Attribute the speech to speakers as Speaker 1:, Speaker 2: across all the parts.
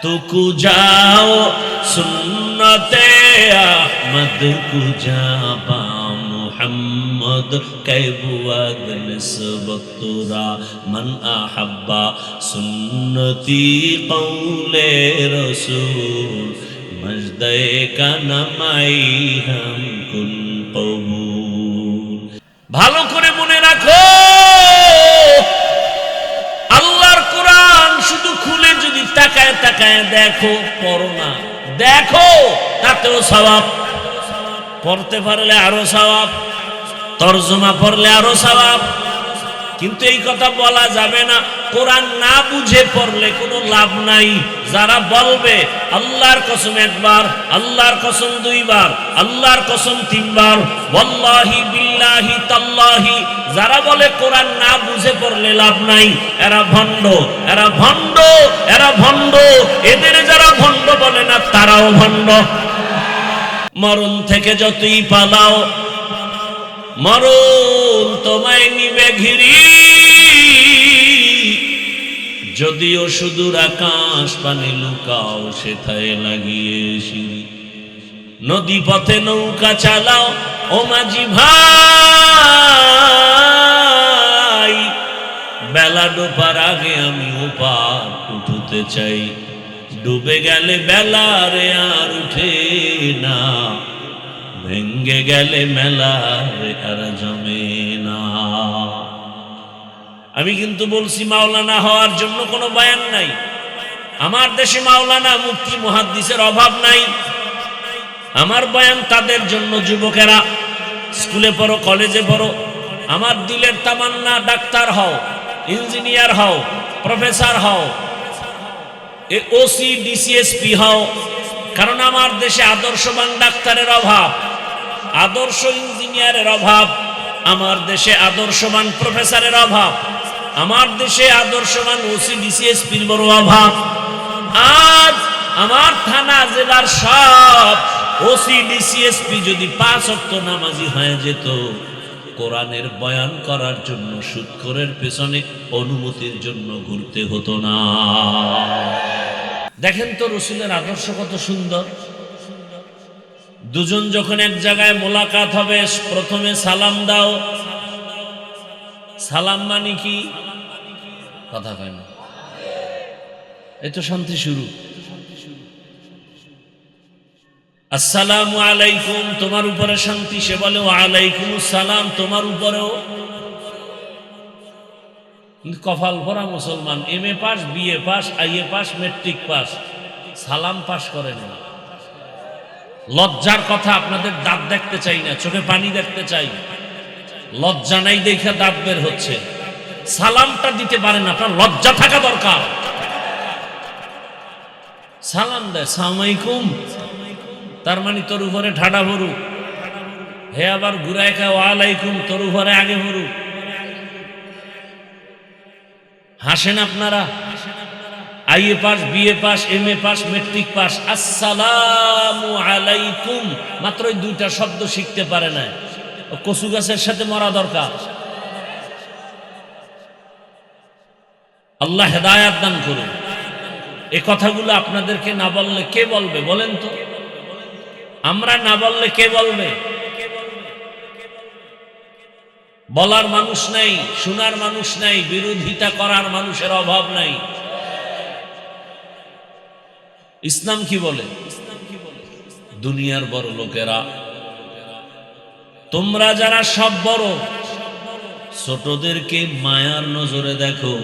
Speaker 1: तुकु जाओ सुन्नते अहमद कुजा बा मुहम्मद कैबुअद निस्बतुरा मन अहब्बा सुन्नती कौले रसूल मजदे का नमाई हम कुन कबूल। ভালো করে মনে রাখো, আল্লাহর কোরআন শুধু খুলে যদি তাকায় তাকায় দেখো, পড়ো না, দেখো তাতেও সওয়াব, পড়তে পারলে আরো সওয়াব, তরজমা পড়লে আরো সওয়াব। কিন্তু এই কথা বলা যাবে না কোরআন না বুঝে পড়লে কোনো লাভ নাই। যারা বলবে আল্লাহর কসম একবার, আল্লাহর কসম দুইবার, আল্লাহর কসম তিনবার, ওয়াল্লাহি বিল্লাহি তাল্লাহি, যারা বলে কোরআন না বুঝে পড়লে লাভ নাই, এরা ভণ্ড, এরা ভণ্ড, এরা ভণ্ড। এদের যারা ভণ্ড বলে না তারাও ভণ্ড। মরণ থেকে যতই পালাও মরণ তোমায় নিবে ঘিরি, যদিও সুদূর আকাশ পানে লুকাও সেথায় লাগিয়ে সিঁড়ি। নদী পথে নৌকা চালাও ও মাঝি ভাই, বেলা ডোবার আগে আমি ওপার উঠতে চাই। ডুবে গেলে বেলা রে আর উঠে না, ভেঙ্গে গেলে মেলা রে আর জমে না। আমি কিন্তু বলছি মাওলানা হওয়ার জন্য কোনো বয়ান নাই। আমার দেশে মাওলানা মুফতি মুহাদ্দিসের অভাব নাই। আমার বয়ান তাদের জন্য, যুবকেরা স্কুলে পড়ো, কলেজে পড়ো, আমার দিলের তামান্না ডাক্তার হও, ইঞ্জিনিয়ার হও, প্রফেসর হও, ওসি ডিসিএসপি হও। কারণ আমার দেশে আদর্শবান ডাক্তারের অভাব, আদর্শ ইঞ্জিনিয়ারের অভাব, আমার দেশে আদর্শবান প্রফেসরের অভাব, আমার দেশে আদর্শবান ওসি ডিসিএসপির বড় অভাব। আজ আমার থানা জেলার সব ওসি ডিসিএসপি যদি 5 ওয়াক্ত নামাজি হয়ে যেত, কোরআনের বয়ান করার জন্য সুদখোরের পেছনে অনুমতির জন্য ঘুরতে হতো না। দেখেন তো রসুলের আদর্শ কত সুন্দর। দুজন যখন এক জায়গায় মোলাকাত হবে, প্রথমে সালাম দাও। সালাম মানে কি? কথা কয় না, এই তো শান্তি শুরু। আসসালামু আলাইকুম, তোমার উপরে শান্তি। সে বলে ওয়ালাইকুম আসসালাম, তোমার উপরেও। কপাল ভরা মুসলমান, MA pass, BA pass, IA pass, matric pass, সালাম পাস করে না। লজ্জার কথা, আপনাদের দাঁত দেখতে চাই না, চোখে পানি দেখতে চাই। লজ্জা নাই দেখে দাঁত বের হচ্ছে। সালামটা দিতে পারেন, আপনার লজ্জা থাকা দরকার। সালাম দেয় সালাম আলাইকুম, তার মানে তোর উপরে ঠাডা ভরু। হে আবার ঘুরায় খায় ওয়ালাইকুম, তোর উপরে আগে ভরু। হাসেন আপনারা। IA pass, BA pass, MA pass, matric pass, আসসালামু আলাইকুম, মাত্র এই 2টা শব্দ শিখতে পারে না। কচু গাছের সাথে মরা দরকার। আল্লাহ হেদায়াত দান করুন। এই কথাগুলো আপনাদেরকে না বললে কে বলবে বলেন তো? আমরা না বললে কে বলবে? বলার মানুষ নাই, শোনার মানুষ নাই, বিরোধিতা করার মানুষের অভাব নাই। ইসলাম কি বলে? দুনিয়ার বড় লোকেরা, তোমরা যারা সব বড়, ছোটদেরকে মায়ার নজরে দেখো।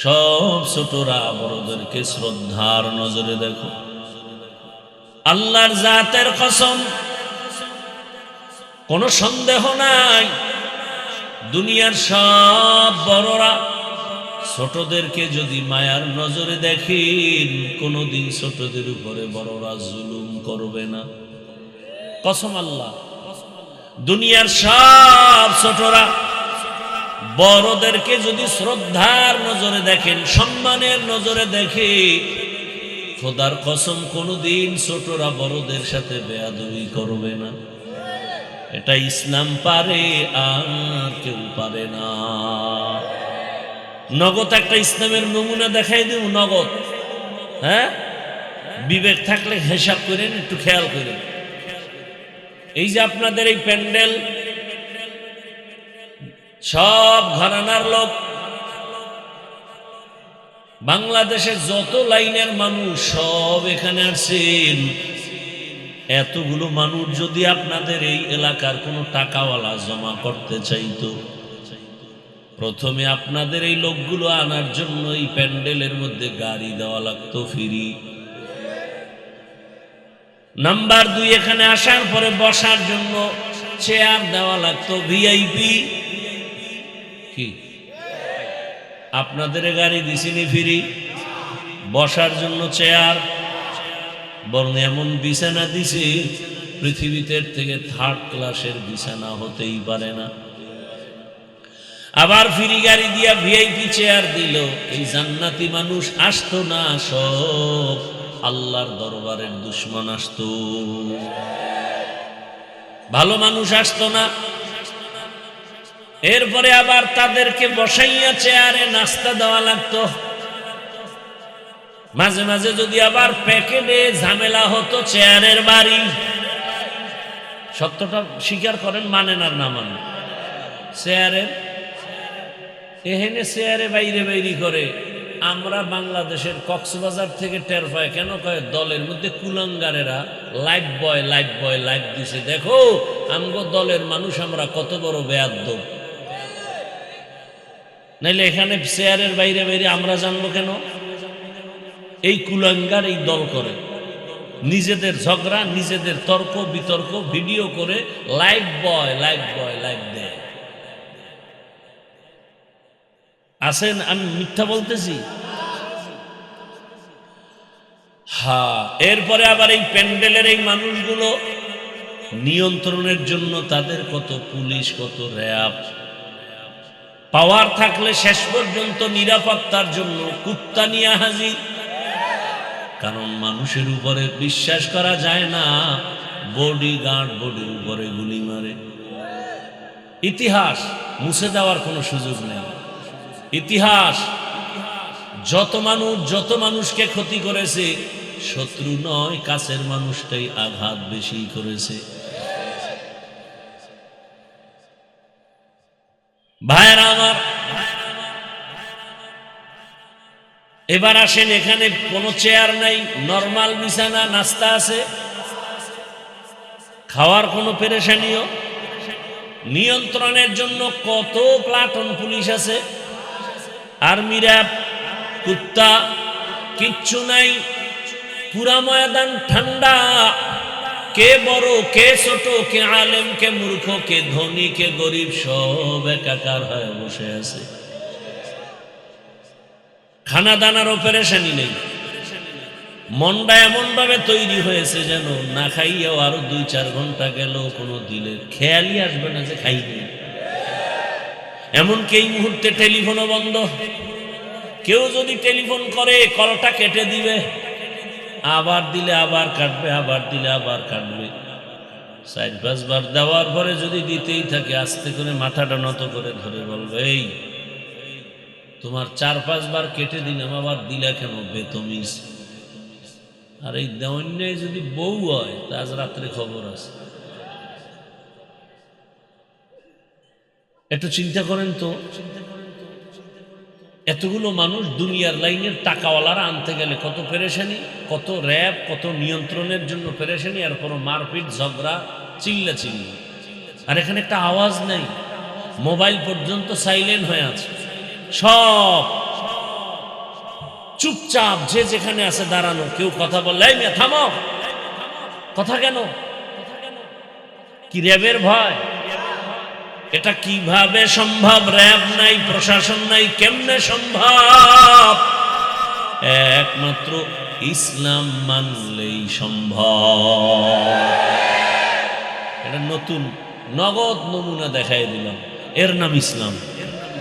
Speaker 1: সব ছোটরা বড়দেরকে শ্রদ্ধার নজরে দেখো। আল্লাহর জাতের কসম, কোনো সন্দেহ নাই, দুনিয়ার সব বড়রা ছোটদেরকে যদি মায়ার নজরে দেখেন, কোনদিন ছোটদের উপরে বড়রা জুলুম করবে না। কসম আল্লাহ। দুনিয়ার সব ছোটরা বড়দেরকে যদি শ্রদ্ধার নজরে দেখেন, সম্মানের নজরে দেখে, খোদার কসম কোনদিন ছোটরা বড়দের সাথে বেয়াদবি করবে না। এটা ইসলাম পারে, আর কেউ পারে না। নগদ একটা ইসলামের নমুনা দেখাই দেব। নগদ হ্যাঁ, বিবেক থাকলে হিসাব করেন, একটু খেয়াল করেন। এই যে আপনাদের এই প্যান্ডেল, সব ঘরানার লোক, বাংলাদেশের যত লাইনের মানুষ সব এখানে আসছেন। এতগুলো মানুষ যদি আপনাদের এই এলাকার কোনো টাকাওয়ালা জমা করতে চাইতো, প্রথমে আপনাদের এই লোকগুলো আনার জন্য এই প্যান্ডেলের মধ্যে গাড়ি দেওয়া লাগতো ফ্রি। নাম্বার 2, এখানে আসার পরে বসার জন্য চেয়ার দেওয়া লাগতো ভিআইপি। কি আপনাদের গাড়ি দিছিনি ফ্রি? বসার জন্য চেয়ার, বরং এমন বিছানা দিছে পৃথিবীতে থেকে 3rd ক্লাসের বিছানা হতেই পারে না। আবার ফ্রি গাড়ি দিয়া ভিআইপি চেয়ার দিল। এই জান্নাতি মানুষ আসতো না, সব আল্লাহর দরবারের দুশমন আসতো, ভালো মানুষ আসতো না। এরপরে আবার তাদেরকে বসাইয়া চেয়ারে নাস্তা দেওয়া লাগতো। মাঝে মাঝে যদি আবার প্যাকেটে ঝামেলা হতো চেয়ারের বাড়ি। সত্যটা স্বীকার করেন, মানেন আর না মানেন, চেয়ারের এহেনে চেয়ারে বাইরে বাইরে করে। আমরা বাংলাদেশের কক্সবাজার থেকে টের পাই, কেন কয় দলের মধ্যে কুলাঙ্গারেরা লাইফ বয় লাইফ দিছে। দেখো আমগো দলের মানুষ আমরা কত বড় বেয়াদ্দব। নাইলে এখানে চেয়ারের বাইরে বাইরে আমরা জানবো কেন? এই কুলাঙ্গার এই দল করে, নিজেদের ঝগড়া, নিজেদের তর্ক বিতর্ক ভিডিও করে লাইফ বয় লাইফ দেয়। আছেন, আমি মিথ্যা বলতেছি? হ্যাঁ। এরপরে আবার এই প্যান্ডেলের এই মানুষগুলো নিয়ন্ত্রণের জন্য তাদের কত পুলিশ, কত র্যাব, পাওয়ার থাকলে শেষ পর্যন্ত নিরাপত্তার জন্য কুত্তা নিয়ে হাজির। কারণ মানুষের উপরে বিশ্বাস করা যায় না, বডিগার্ড বডির উপরে গুলি মারে। ইতিহাস মুছে দেওয়ার কোনো সুযোগ নেই। ইতিহাস যত মানুষকে ক্ষতি করেছে, শত্রু নয় কাছের মানুষটাই আঘাত বেশি করেছে। ভাইরা আমার, এবার আসেন, এখানে কোনো চেয়ার নাই, নরমাল বিছানা, নাস্তা আছে, খাওয়ার কোনো পেরেশানিও। নিয়ন্ত্রণের জন্য কত প্লাটুন পুলিশ আছে, আর্মিরা, কুত্তা, কিচ্ছু নাই। পুরা ময়দান ঠান্ডা, কে বড় কে ছোট, কে আলেম কে মূর্খ, কে ধনী কে গরিব, সব একাকার হয়ে বসে আছে। খানা দানারও পেরেশানি নেই। মনটা এমন ভাবে তৈরি হয়েছে যেন না খাইয়াও আরো 2-4 ঘন্টা গেল কোনো দিলের খেয়ালই আসবে না যে খাইনি। এমনকি এই মুহূর্তে টেলিফোনও বন্ধ। কেউ যদি টেলিফোন করে কলটা কেটে দিবে, আবার দিলে আবার কাটবে, আবার দিলে আবার কাটবে। 4-5 বার দেওয়ার পরে যদি দিতেই থাকে, আস্তে করে মাথাটা নত করে ধরে বলবে, এই তোমার 4-5 বার কেটে দিলাম, আবার দিলা কেন বেতমিজ। আর এই দেওয়ান্যায় যদি বউ হয়, তা আজ রাত্রে খবর আছে। একটু চিন্তা করেন তো, এতগুলো মানুষ দুনিয়ার লাইনের টাকাওয়ালারা আনতে গেলে কত পেরেশানি, কত র্যাব, কত নিয়ন্ত্রণের জন্য পেরেশানি, আর কোনো মারপিট, ঝগড়া, চিল্লাচিল্লি। আর এখানে একটা আওয়াজ নাই, মোবাইল পর্যন্ত সাইলেন্ট হয়ে আছে, সব চুপচাপ, যে যেখানে আছে দাঁড়ানো। কেউ কথা বললে, এই মিয়া থামো, কথা কেন? কি র্যাবের ভয়? এটা কিভাবে সম্ভব? র্যাব নাই, প্রশাসন নাই, কেমনে সম্ভব? একমাত্র ইসলাম মানলেই সম্ভব। এটা নতুন নগদ নমুনা দেখাই দিলাম, এর নাম ইসলাম।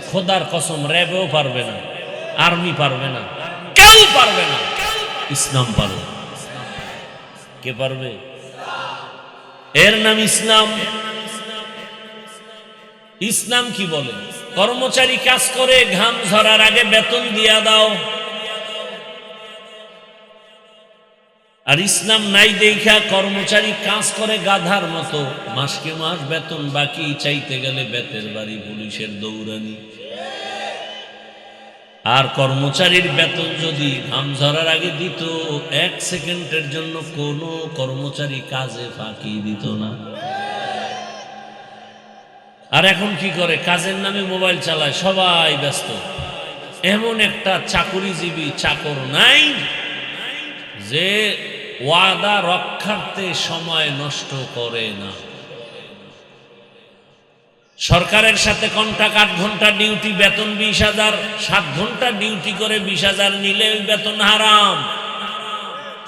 Speaker 1: খোদার কসম, র্যাবেও পারবে না, আর্মি পারবে না, কেউ পারবে না, ইসলাম পারবে। কে পারবে? এর নাম ইসলাম। ইসলাম কি বলে? কর্মচারী কাজ করে, ঘাম ঝরার আগে বেতন দিয়া দাও। আর ইসলাম নাই দেখা কর্মচারী কাজ করে গাধার মতো, মাসকে মাস বেতন বাকি চাইতে গেলে বেতের বাড়ি, পুলিশের দৌড়ানি। আর কর্মচারীর বেতন যদি ঘাম ঝরার আগে দিত, 1 সেকেন্ডের জন্য কোনো কর্মচারী কাজে ফাঁকি দিত না। আর এখন কি করে? কাজের নামে মোবাইল চালায়, সবাই ব্যস্ত। এমন একটা চাকুরিজীবী চাকর নাই যে ওয়াদা রক্ষার্থে সময় নষ্ট করে না। সরকারের সাথে কন্ট্রাক্ট 8 ঘন্টা ডিউটি, বেতন 20,000, 7 ঘন্টা ডিউটি করে 20,000 নিলে ওই বেতন হারাম,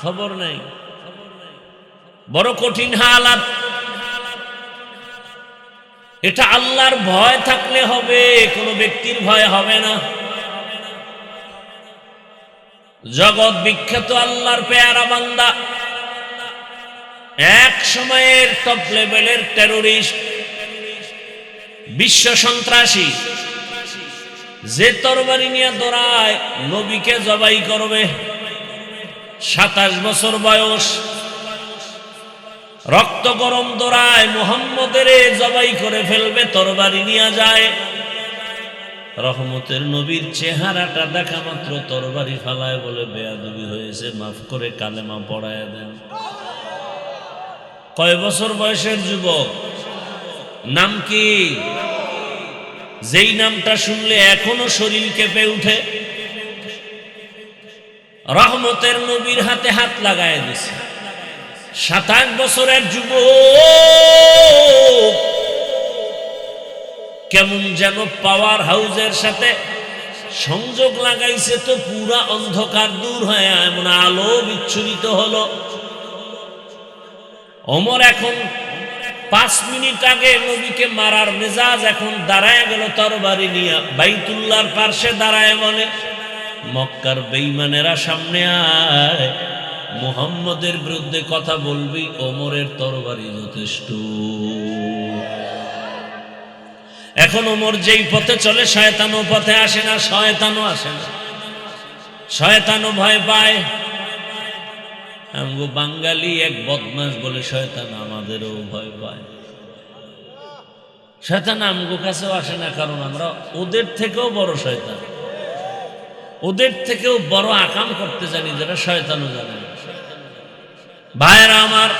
Speaker 1: খবর নাই। বড় কঠিন হালাত। এটা আল্লাহর ভয় থাকলে হবে, কোনো ব্যক্তির ভয় হবে না। জগৎ বিখ্যাত আল্লাহর পেয়ারা বান্দা, এক সময়ের টপ লেভেলের টেরোরিস্ট, বিশ্ব সন্ত্রাসী, যে তরবারি নিয়ে দৌড়ায় নবীকে জবাই করবে। 27 বছর বয়স, রক্ত গরম দৌড়ায়, মুহাম্মদের জবাই করে ফেলবে, তরবারি নিয়ে যায়। রহমতের নবীর চেহারাটা দেখা মাত্র তরবারি ফালায়, বলে বেয়াদবি হয়েছে, মাফ করে কালেমা পড়ায় দেন। কয় বছর বয়সের যুবক, নাম কি? যেই নামটা শুনলে এখনো শরীর কেঁপে উঠে। রহমতের নবীর হাতে হাত লাগায় দিছে। 27 বছরের যুবক কেমন যেন পাওয়ার হাউসের সাথে সংযোগ লাগাইছে, তো পুরা অন্ধকার দূর হয়ে এমন আলো বিচ্ছুরিত হলো। ওমর এখন 5 মিনিট আগে নবীকে মারার মেজাজ, এখন দাঁড়ায় গেল তরবারি নিয়ে, বাইতুল্লাহর পার্শ্বে দাঁড়ায় বলে, মক্কার বেঈমানেরা সামনে আয়, মুহাম্মদের বিরুদ্ধে কথা বলবি, ওমরের তরবারি যথেষ্ট। এখন ওমর যেই পথে চলে, শয়তানও পথে আসে না, শয়তানও আসে না, শয়তানও ভয় পায়। আমগো বাঙালি এক বদমাস বলে শয়তান আমাদেরও ভয় পায়। শয়তান আমগো কাছেও আসে না, কারণ আমরা ওদের থেকেও বড় শয়তান, ওদের থেকেও বড় আকাম করতে জানি, যেটা শয়তানও জানে না। ভাইরা আমার,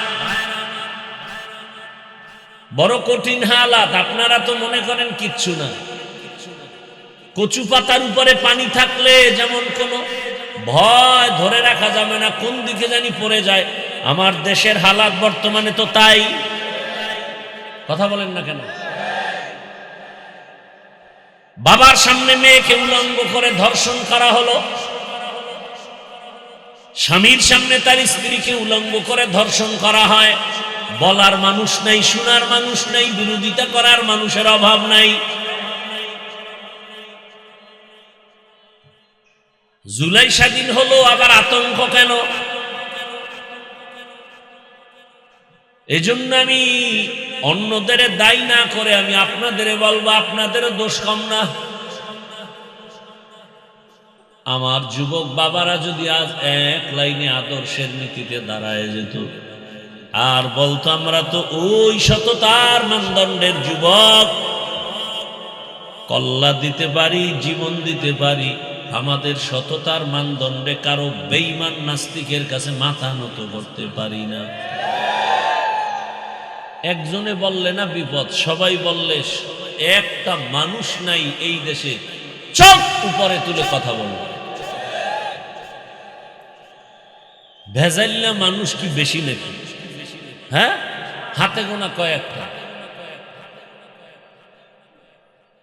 Speaker 1: বড় কঠিন হালাত। আপনারা তো মনে করেন কিচ্ছু না, কচু পাতার উপরে পানি থাকলে যেমন কোনো ভয় ধরে রাখা যাবে না, কোন দিকে জানি পড়ে যায়। আমার দেশের হালাত বর্তমানে তো তাই। কথা বলেন না কেন? বাবার সামনে মেয়েকে উলঙ্গ করে ধর্ষণ করা হলো, স্বামীর সামনে তার স্ত্রীকে উলঙ্গ করে ধর্ষণ করা হয়। বলার মানুষ নাই, শোনার মানুষ নাই, বিরোধিতা করার মানুষের অভাব নাই। জুলাই স্বাধীন হলো, আবার আতঙ্ক কেন? এজন্য আমি অন্যদের দায়ী না করে আমি আপনাদের বলবো, আপনাদেরও দোষ কম না। আমার যুবক বাবারা যদি আজ এক লাইনে আদর্শের নীতিতে দাঁড়ায় যেত, আর বলতো আমরা তো ওই সততার মানদণ্ডের যুবক, কল্লা দিতে পারি, জীবন দিতে পারি, আমাদের সততার মানদণ্ডে কারো বেঈমান নাস্তিকের কাছে মাথা নত করতে পারি না। একজনে বললে না বিপদ, সবাই বললে একটা মানুষ নাই এই দেশে চোখ উপরে তুলে কথা বলবে। ভেজাইল্লা মানুষ কি বেশি নাকি? হ্যাঁ, হাতে গোনা কয়েকটা।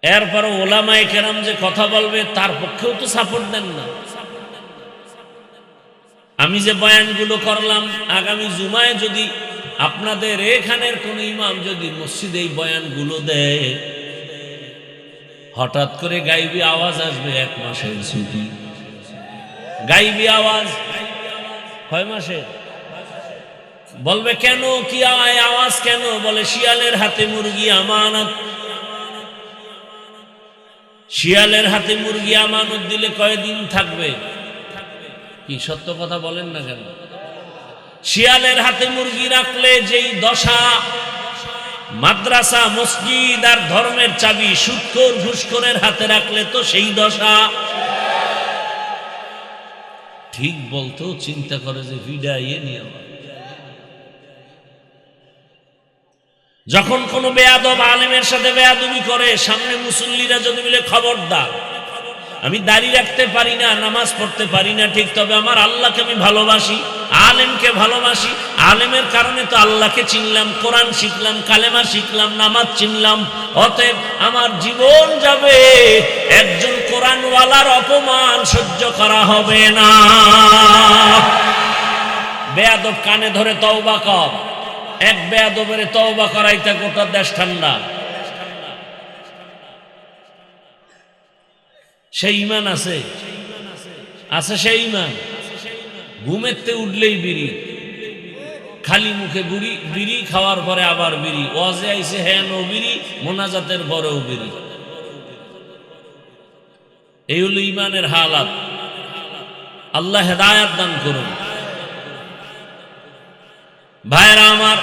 Speaker 1: এরপর ওলামায়ে কেরাম যে কথা বলবে তার পক্ষেও তো সাপোর্ট দেন না। আমি যে বয়ানগুলো করলাম, আগামী জুমায় যদি আপনাদের এখানের কোন ইমাম যদি মসজিদে এই বয়ানগুলো দেয়, হঠাৎ করে গাইবি আওয়াজ আসবে 1 মাসের ছুটি। গাইবি আওয়াজ কয় মাসের? বলবে কেন, কি আওয়াজ কেন? বলে শিয়ালের হাতে মুরগি আমানত। শিয়ালের হাতে মুরগি আমানত দিলে কয়দিন থাকবে? কি সত্য কথা বলেন না কেন? শিয়ালের হাতে মুরগি রাখলে যেই দশা, মাদ্রাসা মসজিদ আর ধর্মের চাবি সুদখোর ঘুষখোরের হাতে রাখলে তো সেই দশা। ঠিক বলতো, চিন্তা করে যে ভিড়াইয়ে নিয়ে যখন কোনো বেয়াদব আলেমের সাথে বেয়াদবি করে, সামনে মুসল্লিরা যদি বলে খবরদার, আমি দাঁড়িয়ে রাখতে পারি না, নামাজ পড়তে পারি না ঠিক, তবে আমার আল্লাহকে আমি ভালোবাসি, আলেমকে ভালোবাসি, আলেমের কারণে তো আল্লাহকে চিনলাম, কোরআন শিখলাম, কালেমা শিখলাম, নামাজ চিনলাম, অতএব আমার জীবন যাবে, একজন কোরআনওয়ালার অপমান সহ্য করা হবে না। বেয়াদব কানে ধরে তওবা কর, এক বেয়াদবের তওবা করাইতে গোটা দেশ ঠান্ডা। সেই ইমান আছে, আছে সেই ইমান। ঘুমেতে উঠলেই বিড়ি, খালি মুখে বুড়ি বিড়ি, খাওয়ার পরে আবার বিড়ি, ওয়াজে আইছে হ্যাঁ ও বিড়ি, মোনাজাতের পরেও বিড়ি। এই হলো ইমানের হালাত। আল্লাহ হেদায়াত দান করুন। ভাইরা আমার,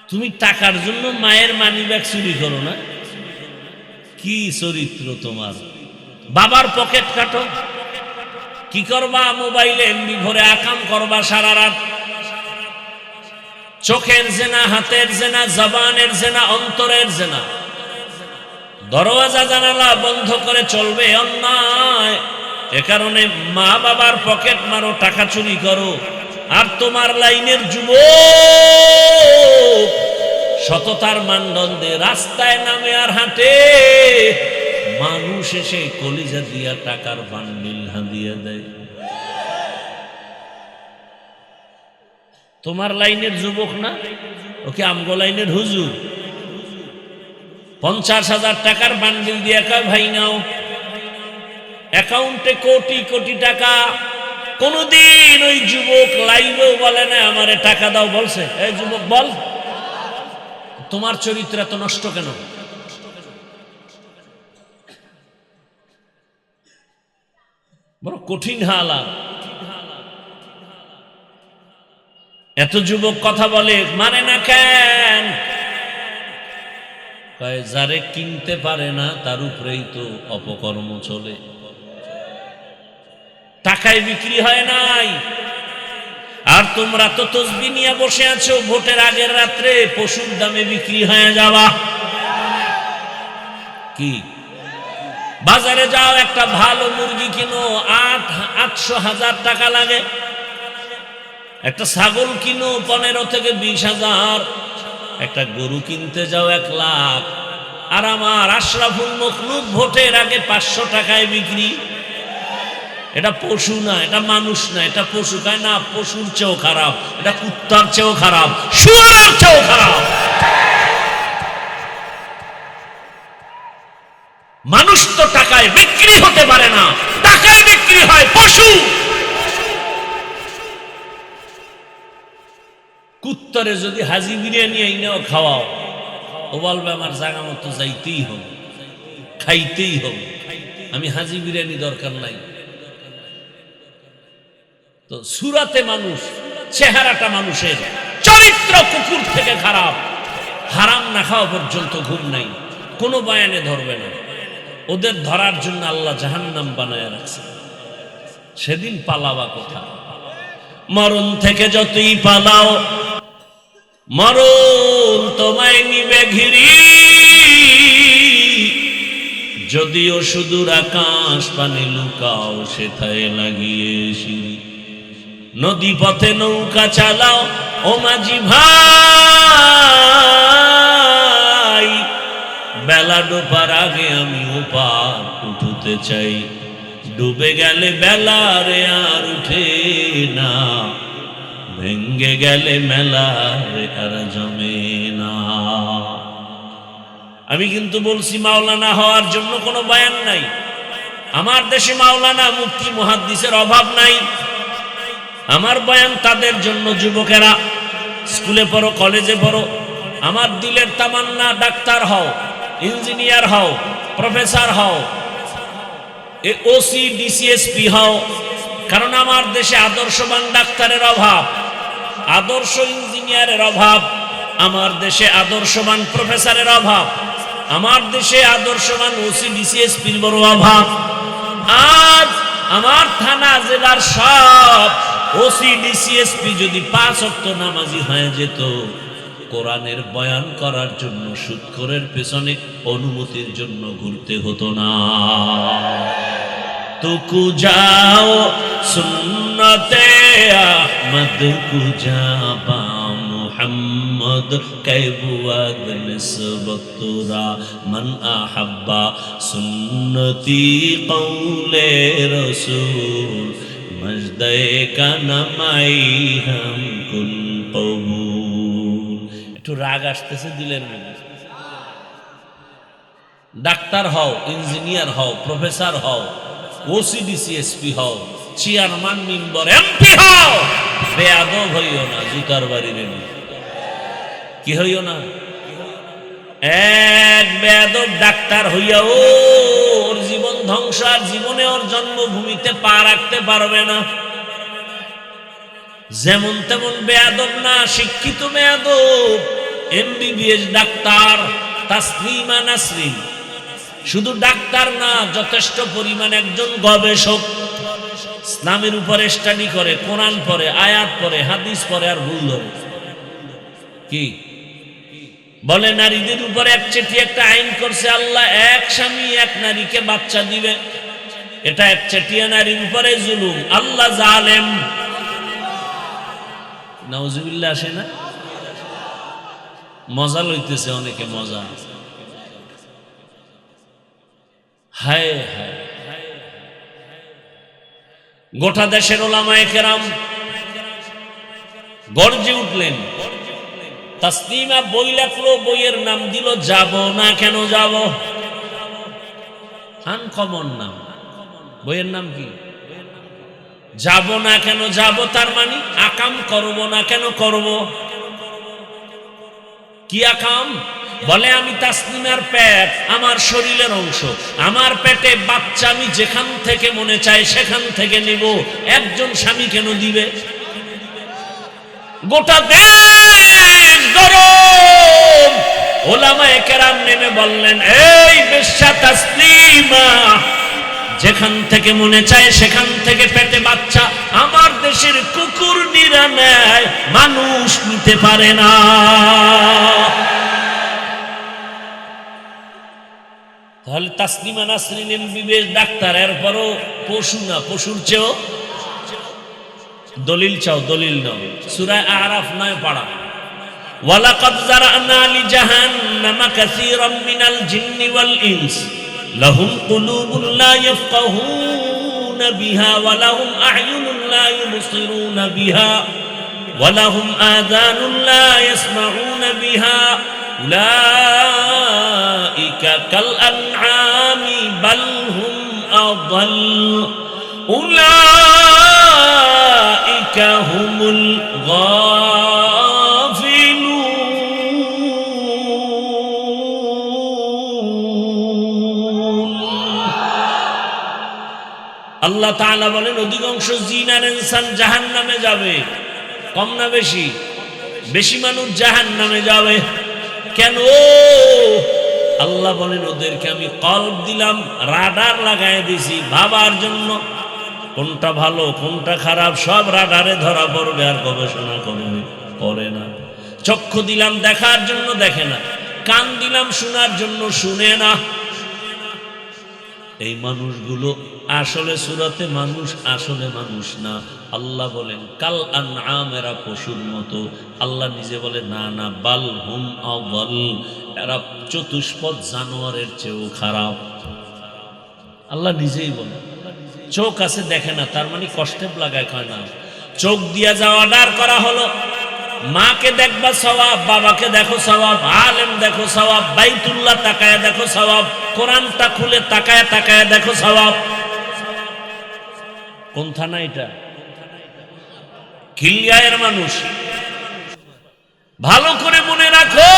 Speaker 1: তুমি টাকার জন্য মায়ের মানিব্যাগ চুরি করো না? কি চরিত্র তোমার! বাবার পকেট কাটো, কি করবা? মোবাইলে এমবি ভরে আকাম করবা সারা রাত। চোখের জেনা, হাতের জেনা, জবানের জেনা, অন্তরের জেনা। দরওয়াজা জানালা বন্ধ করে চলবে অন্যায়। এ কারণে মা বাবার পকেট মারো, টাকা চুরি করো। আর তোমার লাইনের যুবক সততার মানদণ্ডে রাস্তায় নামে আর হাঁটে, মানুষ এসে কলিজা দিয়া টাকার বান্ডিল হাদিয়া দেয়। তোমার লাইনের যুবক না, ওকে আমগো লাইনের হুজুর। 50,000 টাকার বান্ডিল দিয়ে কয় ভাই নাও, অ্যাকাউন্টে কোটি কোটি টাকা। কোনদিন ওই যুবক লাইভেও বলে না আমারে টাকা দাও, বলছে? এই যুবক বল, তোমার চরিত্র এত নষ্ট কেন? বড় কঠিন হালাত। এত যুবক কথা বলে, মানে না কেন? যারে কিনতে পারে না তার উপরেই তো অপকর্ম চলে। টাকায় বিক্রি হয় নাই। আর তোমরা তো তসবিহ নিয়ে বসে আছো, ভোটের আগের রাত্রে পশুর দামে বিক্রি হয়ে যাওয়া। কি বাজারে যাও, একটা ভালো মুরগি কিনো 800,000 টাকা লাগে। একটা ছাগল কিনো 15 থেকে 20,000। একটা গরু কিনতে যাও 1 লাখ। আর আমার আশরাফুল মখলুক ভোটের আগে 500 টাকায় বিক্রি। এটা পশু না, এটা মানুষ না, এটা পশু। কয় না, পশুর চেয়েও খারাপ, এটা কুত্তার চেয়েও খারাপ, শুয়োরের চেয়েও খারাপ। মানুষ তো টাকায় বিক্রি হতে পারে না, টাকায় বিক্রি হয় পশু। কুত্তরে যদি হাজি বিরিয়ানি আইনাও খাওয়াও, ও বলবে আমার জায়গা মতো যাইতেই হবে, খাইতেই হবে, আমি হাজি বিরিয়ানি দরকার নাই। তো সুরাতে মানুষ, চেহারাটা মানুষের, চরিত্র কুকুর থেকে খারাপ। হারাম না খাওয়া পর্যন্ত ঘুম নাই, কোনো বয়ানে ধরবে না। ওদের ধরার জন্য আল্লাহ জাহান্নাম বানায় রাখছে। সেদিন পালাবা কোথায়? মরণ থেকে যতই পালাও, মরণ তোমায় নিবে ঘিরি। যদিও সুদূর আকাশ পানে লুকাও, সেথায় লাগিয়ে সিঁড়ি। নদী পথে নৌকা চালাও ও মাঝি ভাই, বেলা ডোবার আগে আমি ওপার উঠতে চাই। ডুবে গেলে বেলা রে আর উঠে না, ভেঙ্গে গেলে মেলা রে আর জমে না। আমি কিন্তু বলছি মাওলানা হওয়ার জন্য কোনো বয়ান নাই। আমার দেশে মাওলানা, মুফতি, মুহাদ্দিসের অভাব নাই। আমার বয়ান তাদের জন্য, যুবকেরা স্কুলে পড়ো, কলেজে পড়ো। আমার দিলের তামান্না ডাক্তার হও, ইঞ্জিনিয়ার হও, প্রফেসর হও, ওসি ডিসিএসপি হও, কারণ আমার দেশে আদর্শবান ডাক্তারের অভাব, আদর্শ ইঞ্জিনিয়ারের অভাব, আমার দেশে আদর্শবান প্রফেসরের অভাব, আমার দেশে আদর্শবান ওসি ডিসিএসপির বড় অভাব। আজ আমার থানা জেলার সব ওসি ডিসিএসপি যদি 5 ওয়াক্ত নামাজি হয়ে যেত, কোরআনের বয়ান করার জন্য সুদখোরের পেছনে অনুমতির জন্য ঘুরতে হতো না। তুকু যাও সুন্নতে আহমদ কুজাবা মুহাম্মদ কাইবুয়াদ নিসবতুরা মান আহাব্বা সুন্নতি কওলে রাসূল মজদে কানামাই হাম কুল কবুল। একটু রাগ আসতেছে দিলের মধ্যে। ডাক্তার হও, ইঞ্জিনিয়ার হও, প্রফেসর হও, ওসিডিসিএসপি হও, চেয়ারম্যান মেম্বার এমপি হও, বেয়াদব হইও না, জুতার বাড়ি রেডি। কি হইও না? এক বেয়াদব ডাক্তার হইয়া ওর জীবন ধ্বংস, আর জীবনে ওর জন্মভূমিতে পা রাখতে পারবে না। যেমন তেমন বেয়াদব না, শিক্ষিত বেয়াদব, এমবিবিএস ডাক্তার তাসলিমা নাসরিন। শুধু ডাক্তার না, যথেষ্ট পরিমাণ একজন গবেষক, ইসলামের উপরে স্টাডি করে, কোরআন পড়ে, আয়াত পড়ে, হাদিস পড়ে, আর ভুল ধরে। কি বলে? নারীদের উপরে একচেটিয়া একটা আইন করছে আল্লাহ, এক স্বামী এক নারীকে বাচ্চা দিবে। এটা একচেটিয়া নারীর উপরে জুলুম। আল্লাহ জালেম। নাউজুবিল্লাহ আসে না? মজা লইতেছে অনেকে, মজা। হায় হায়, গোটা দেশের ওলামায়ে কেরাম গর্জে উঠলেন। তাসলিমা বই লেখলো, বইয়ের নাম দিল যাব না কেন যাব। আনকমন নাম। বইয়ের নাম কি? যাব না কেন যাব। তার মানে আকাম করব না কেন করব। কি আকাম? বলে আমি তাসলিমার পেট আমার শরীরের অংশ, আমার পেটে বাচ্চা আমি যেখান থেকে মনে চায় সেখান থেকে নিব। একজন স্বামী কেন দিবে? গোটা দেশ গরম। ওলামায়ে কেরাম নেমে বললেন, এই বেশ্যা তাসলিমা, যেখান থেকে মনে চায় সেখান থেকে পেটে বাচ্চা আমার দেশের কুকুর নিরা নেয়, মানুষ নিতে পারে না। তাহলে তাসলিমা নাসরিন এমবিবিএস ডাক্তার, এরপরও পশু না, পশুর চেয়েও। দলিল চাও, দলিল নাও। সূরা আরাফ 9 পারা। ওয়ালাকাদ যারানা লিজাহান্নামা কাসীরাম মিনাল জিন্নি ওয়াল ইনস লাহুম কুলুবুন লা ইয়াফকাহুনা বিহা ওয়া লাহুম আ'য়ুনুন লা ইউবসিরুনা বিহা ওয়া লাহুম আযানুন লা ইয়াসমাউনা বিহা উলাইকা কাল আনআমি বাল হুম আযাল উলাইকা হুমুল আল্লাহ তাআলা বলেন, অধিকাংশ জিন আর ইনসান জাহান্নামে যাবে। কম না বেশি? বেশি মানুষ জাহান্নামে যাবে। কেন? আল্লাহ বলেন, ওদেরকে আমি কলব দিলাম, রাডার লাগায় দিছি ভাবার জন্য। কোনটা ভালো কোনটা খারাপ সব রাডারে ধরা পড়বে, আর গবেষণা করবে, করে না। চক্ষু দিলাম দেখার জন্য, দেখে না। কান দিলাম শোনার জন্য, শুনে না। এই মানুষগুলো আসলে সূরাতে মানুষ, আসলে মানুষ না। আল্লাহ বলেন কাল আনআম, এরা পশুর মতো। আল্লাহ নিজে বলে না না, বাল হুম আযাল, এরা চতুষ্পদ জানোয়ারের চেয়েও খারাপ। আল্লাহ নিজেই বলে। চোখ আছে দেখে না, তার মানে কষ্টে লাগায় কয় না। চোখ দিয়া যাওয়া অর্ডার করা হলো। মাকে দেখবা সওয়াব, বাবাকে দেখো সওয়াব, আলেম দেখো সওয়াব, বাইতুল্লাহ তাকায় দেখো সওয়াব, কোরআনটা খুলে তাকায় তাকায় দেখো সওয়াব। কোন থানা এটা? খিলগাঁয়ের মানুষ। ভালো করে মনে রাখো,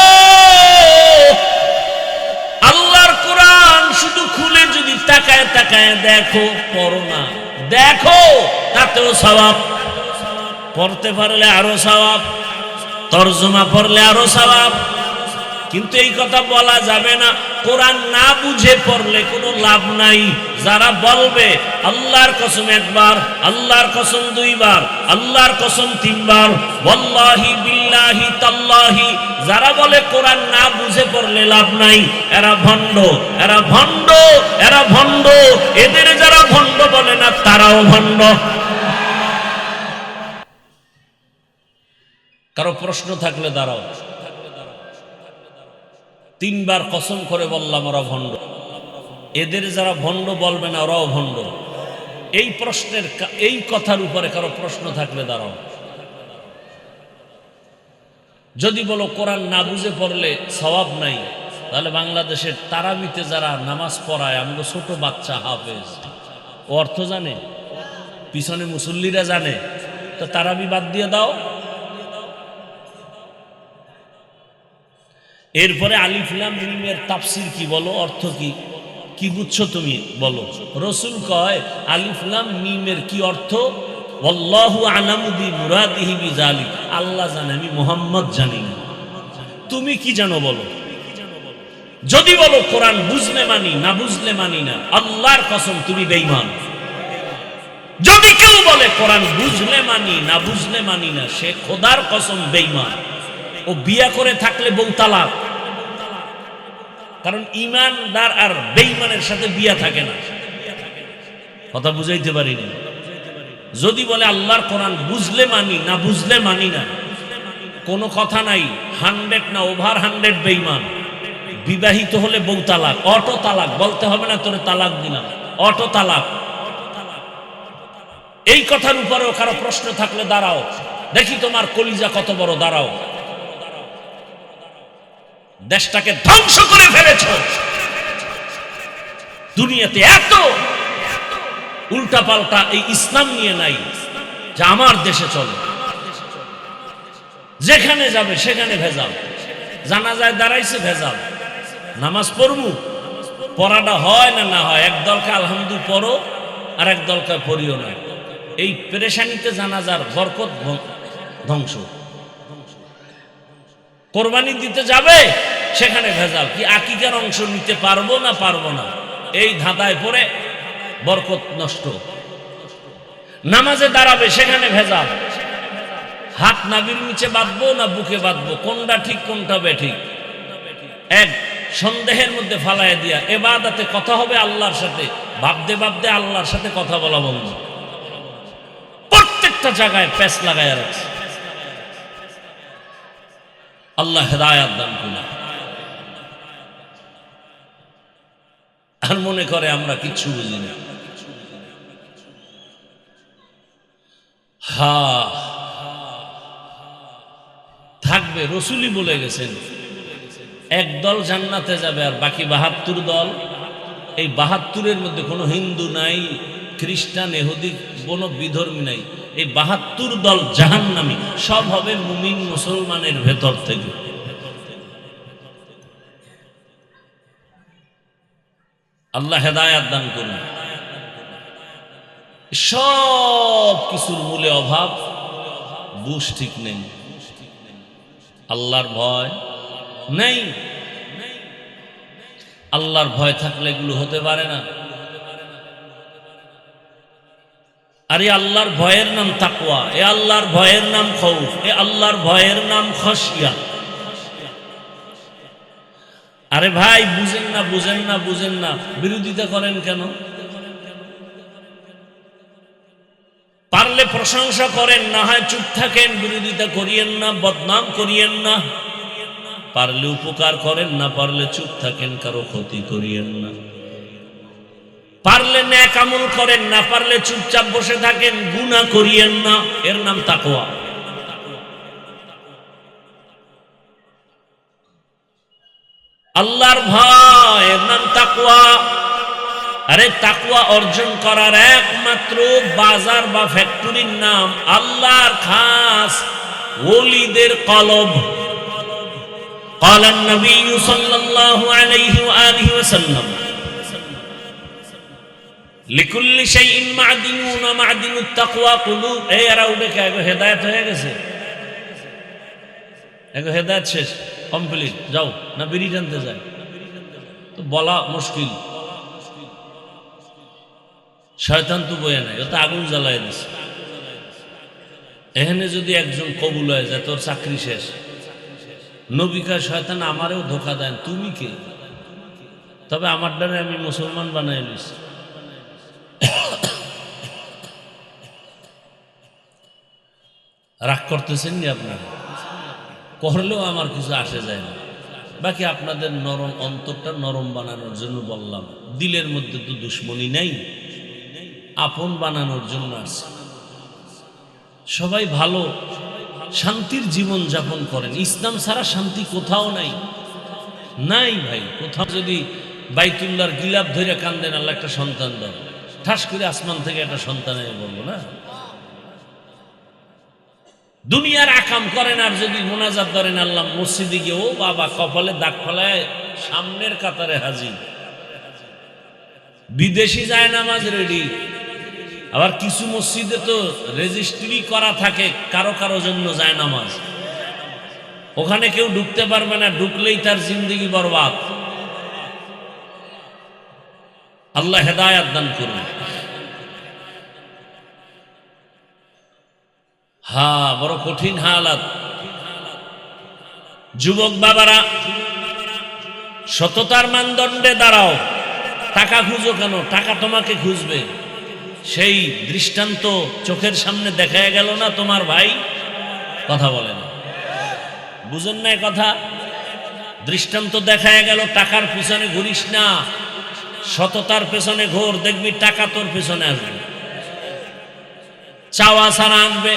Speaker 1: আল্লাহর কোরআন শুধু খুলে যদি তাকায় তাকায় দেখো, পড়ো না, দেখো, তার তাতেও সওয়াব, পড়তে পারলে আরো সওয়াব, তরজমা পড়লে আরো সওয়াব। কিন্তু এই কথা বলা যাবে না কোরআন না বুঝে পড়লে কোনো লাভ নাই। যারা বলবে আল্লাহর কসম একবার, আল্লাহর কসম দুইবার, আল্লাহর কসম তিনবার, ওয়াল্লাহি বিল্লাহি তাল্লাহি, যারা বলে কোরআন না বুঝে পড়লে লাভ নাই, এরা ভণ্ড, এরা ভণ্ড, এরা ভণ্ড। এদের যারা ভণ্ড বলে না তারাও ভণ্ড। কারো প্রশ্ন থাকলে দাঁড়াও। তিনবার কসম করে বললাম ওরা ভণ্ড। এদের যারা ভণ্ড বলবে না ওরাও ভণ্ড। এই প্রশ্নের, এই কথার উপরে কারো প্রশ্ন থাকলে দাঁড়াও। যদি বলো কোরআন না বুঝে পড়লে সওয়াব নাই, তাহলে বাংলাদেশের তারাবিতে যারা নামাজ পড়ায় আমাকে ছোট বাচ্চা হাফেজ, ও অর্থ জানে, পিছনে মুসল্লিরা জানে, তো তারাবি বাদ দিয়ে দাও। এরপরে আলিফ লাম মিমের তাফসীর কি বলো, অর্থ কি, কি বুঝছো তুমি বলো। রাসূল কয় আলিফ লাম মিমের কি অর্থ, আল্লাহু আলামু বিমুরাদিহি বিযালিক, আল্লাহ জানে, আমি মুহাম্মদ জানি না। তুমি কি জানো বলো। যদি বলো কোরআন বুঝলে মানি, না বুঝলে মানি না, আল্লাহর কসম তুমি বেঈমান। যদি কেউ বলে কোরআন বুঝলে মানি, না বুঝলে মানি না, সে খোদার কসম বেঈমান। ও বিয়া করে থাকলে বউ তালাক, কারণ ঈমানদার আর বেঈমানের সাথে বিয়া থাকে না। কথা বুঝাইতে পারিনি। যদি বলে আল্লাহর কোরআন বুঝলে মানি, না বুঝলে মানি না, কোনো কথা নাই, 100 না ওভার 100 বেঈমান। বিবাহিত হলে বউ তালাক, অটো তালাক, বলতে হবে না তোরে তালাক দিলাম, অটো তালাক। এই কথার উপরেও কারো প্রশ্ন থাকলে দাঁড়াও, দেখি তোমার কলিজা কত বড়, দাঁড়াও। দেশটাকে ধ্বংস করে ফেলেছ, দুনিয়াতে এত উল্টা পাল্টা এই ইসলাম নিয়ে নাই যা আমার দেশে চলে। যেখানে যাবে সেখানে ভেজাল, জানাজায় দাঁড়াইছে ভেজাল, নামাজ পড়বো, পড়াটা হয় না না হয়, একদলকে আলহামদুলিল্লাহ পড়ো আর একদলকে পড়িও না। এই পেরেশানিতে জানাজার বরকত ধ্বংস। কোরবানি দিতে যাবে সেখানে ভেজাল, কি আকিকার অংশ নিতে পারবো না পারবো না, এই ধাঁধায় পড়ে বরকত নষ্ট। নামাজে দাঁড়াবে সেখানে ভেজাল, হাত নাভির নিচে বাঁধবো না বুকে বাঁধবো, কোনটা ঠিক কোনটা বেঠিক, এক সন্দেহের মধ্যে ফালাইয়া দিয়া ইবাদতে কথা হবে আল্লাহর সাথে, ভাবতে ভাবতে আল্লাহর সাথে কথা বলা বন্ধ। প্রত্যেকটা জায়গায় প্যাচ লাগাইয়া রাখছে। আল্লাহ হেদায়াত দান করুন। আর মনে করে আমরা কিচ্ছু বুঝি না। থাকবে, রসুলই বলে গেছেন একদল জান্নাতে যাবে আর বাকি ৭২ দল। এই ৭২-এর মধ্যে কোনো হিন্দু নাই, খ্রিস্টান, ইহুদি, কোনো বিধর্মী নাই। এই ৭২ দল জাহান্নামী, সব হবে মুমিন মুসলমানের ভেতর থেকে। আল্লাহ হেদায়াত দান করুন। সব কিছুর মূলে অভাব, বুঝ ঠিক নেই, আল্লাহর ভয় নেই। আল্লাহর ভয় থাকলে এগুলো হতে পারে না। আর এই আল্লাহর ভয়ের নাম তাকওয়া, এ আল্লাহর ভয়ের নাম খৌফ, এ আল্লাহর ভয়ের নাম খশিয়া। আরে ভাই বুঝেন না, বুঝেন না, বুঝেন না, বিরোধিতা করেন কেন? পারলে প্রশংসা করেন, না হয় চুপ থাকেন, বিরোধিতা করিয়েন না, বদনাম করিয়েন না। পারলে উপকার করেন, না পারলে চুপ থাকেন, কারো ক্ষতি করিয়েন না। পারলে নেক আমল করেন, না পারলে চুপচাপ বসে থাকেন, গুনাহ করিয়েন না। এর নাম তাকওয়া। আল্লাহর ভয়, এর নাম তাকওয়া। আরে তাকওয়া অর্জন করার একমাত্র বাজার বা ফ্যাক্টরির নাম আল্লাহর খাস ওলিদের কলব। قال النبي صلى الله عليه وآله وسلم লিকুল্লি শাইইন মা'দিনুন ওয়া মা'দিনুত তাকওয়া কুলুব। এই এরা উঠে কে হেদায়েত হয়ে গেছে, এগো হেদায়েত শেষ, কমপ্লিট, যাও না বিড়ি টানতে যায়, তো বলা মুশকিল। শয়তান তো বয়ে নাই, ও তো আগুন জ্বালায় দিছে। এখানে যদি একজন কবুল হয়ে যায় তোর চাকরি শেষ। নবী কয় শয়তান আমারেও ধোকা দেন, তুমি কে? তবে আমার দ্বারা আমি মুসলমান বানাই নিছি। রাগ করতেছেন নি আপনারা? করলেও আমার কিছু আসে যায় না। বাকি আপনাদের নরম অন্তরটা নরম বানানোর জন্য বললাম। দিলের মধ্যে তো দুশ্মনী নাই, আপন বানানোর জন্য আছে। সবাই ভালো শান্তির জীবন যাপন করেন। ইসলাম ছাড়া শান্তি কোথাও নাই, নাই ভাই কোথাও। যদি বাইতুল্লাহর গিলাপ ধরে কান্দেন আল্লাহ একটা সন্তান দাও, ঠাস করে আসমান থেকে একটা সন্তান এনে বলবো না। দুনিয়ার আকাম করেন আর যদি মোনাজাত ধরেন আল্লাহ মসজিদে গিয়ে, ও বাবা কপালে দাগ ফলায় সামনের কাতারে হাজির। বিদেশি যায় নামাজ রেডি। আবার কিছু মসজিদে তো রেজিস্ট্রি করা থাকে কারো কারো জন্য যায় নামাজ, ওখানে কেউ ঢুকতে পারবে না, ঢুকলেই তার জিন্দেগি বরবাদ। আল্লাহ হেদায়েত দান করুন। হ্যাঁ, বড় কঠিন হালাত। যুবক বাবারা, সততার মানদণ্ডে দাঁড়াও। টাকা খুঁজো কেন? টাকা তোমাকে খুঁজবে। সেই দৃষ্টান্ত চোখের সামনে দেখা গেল না তোমার ভাই? কথা বলে না, বুঝেন না কথা? দৃষ্টান্ত দেখা গেল। টাকার পিছনে ঘুরিস না, সততার পেছনে ঘোর, দেখবি টাকা তোর পেছনে আসবে, চাওয়া ছাড়া আসবে।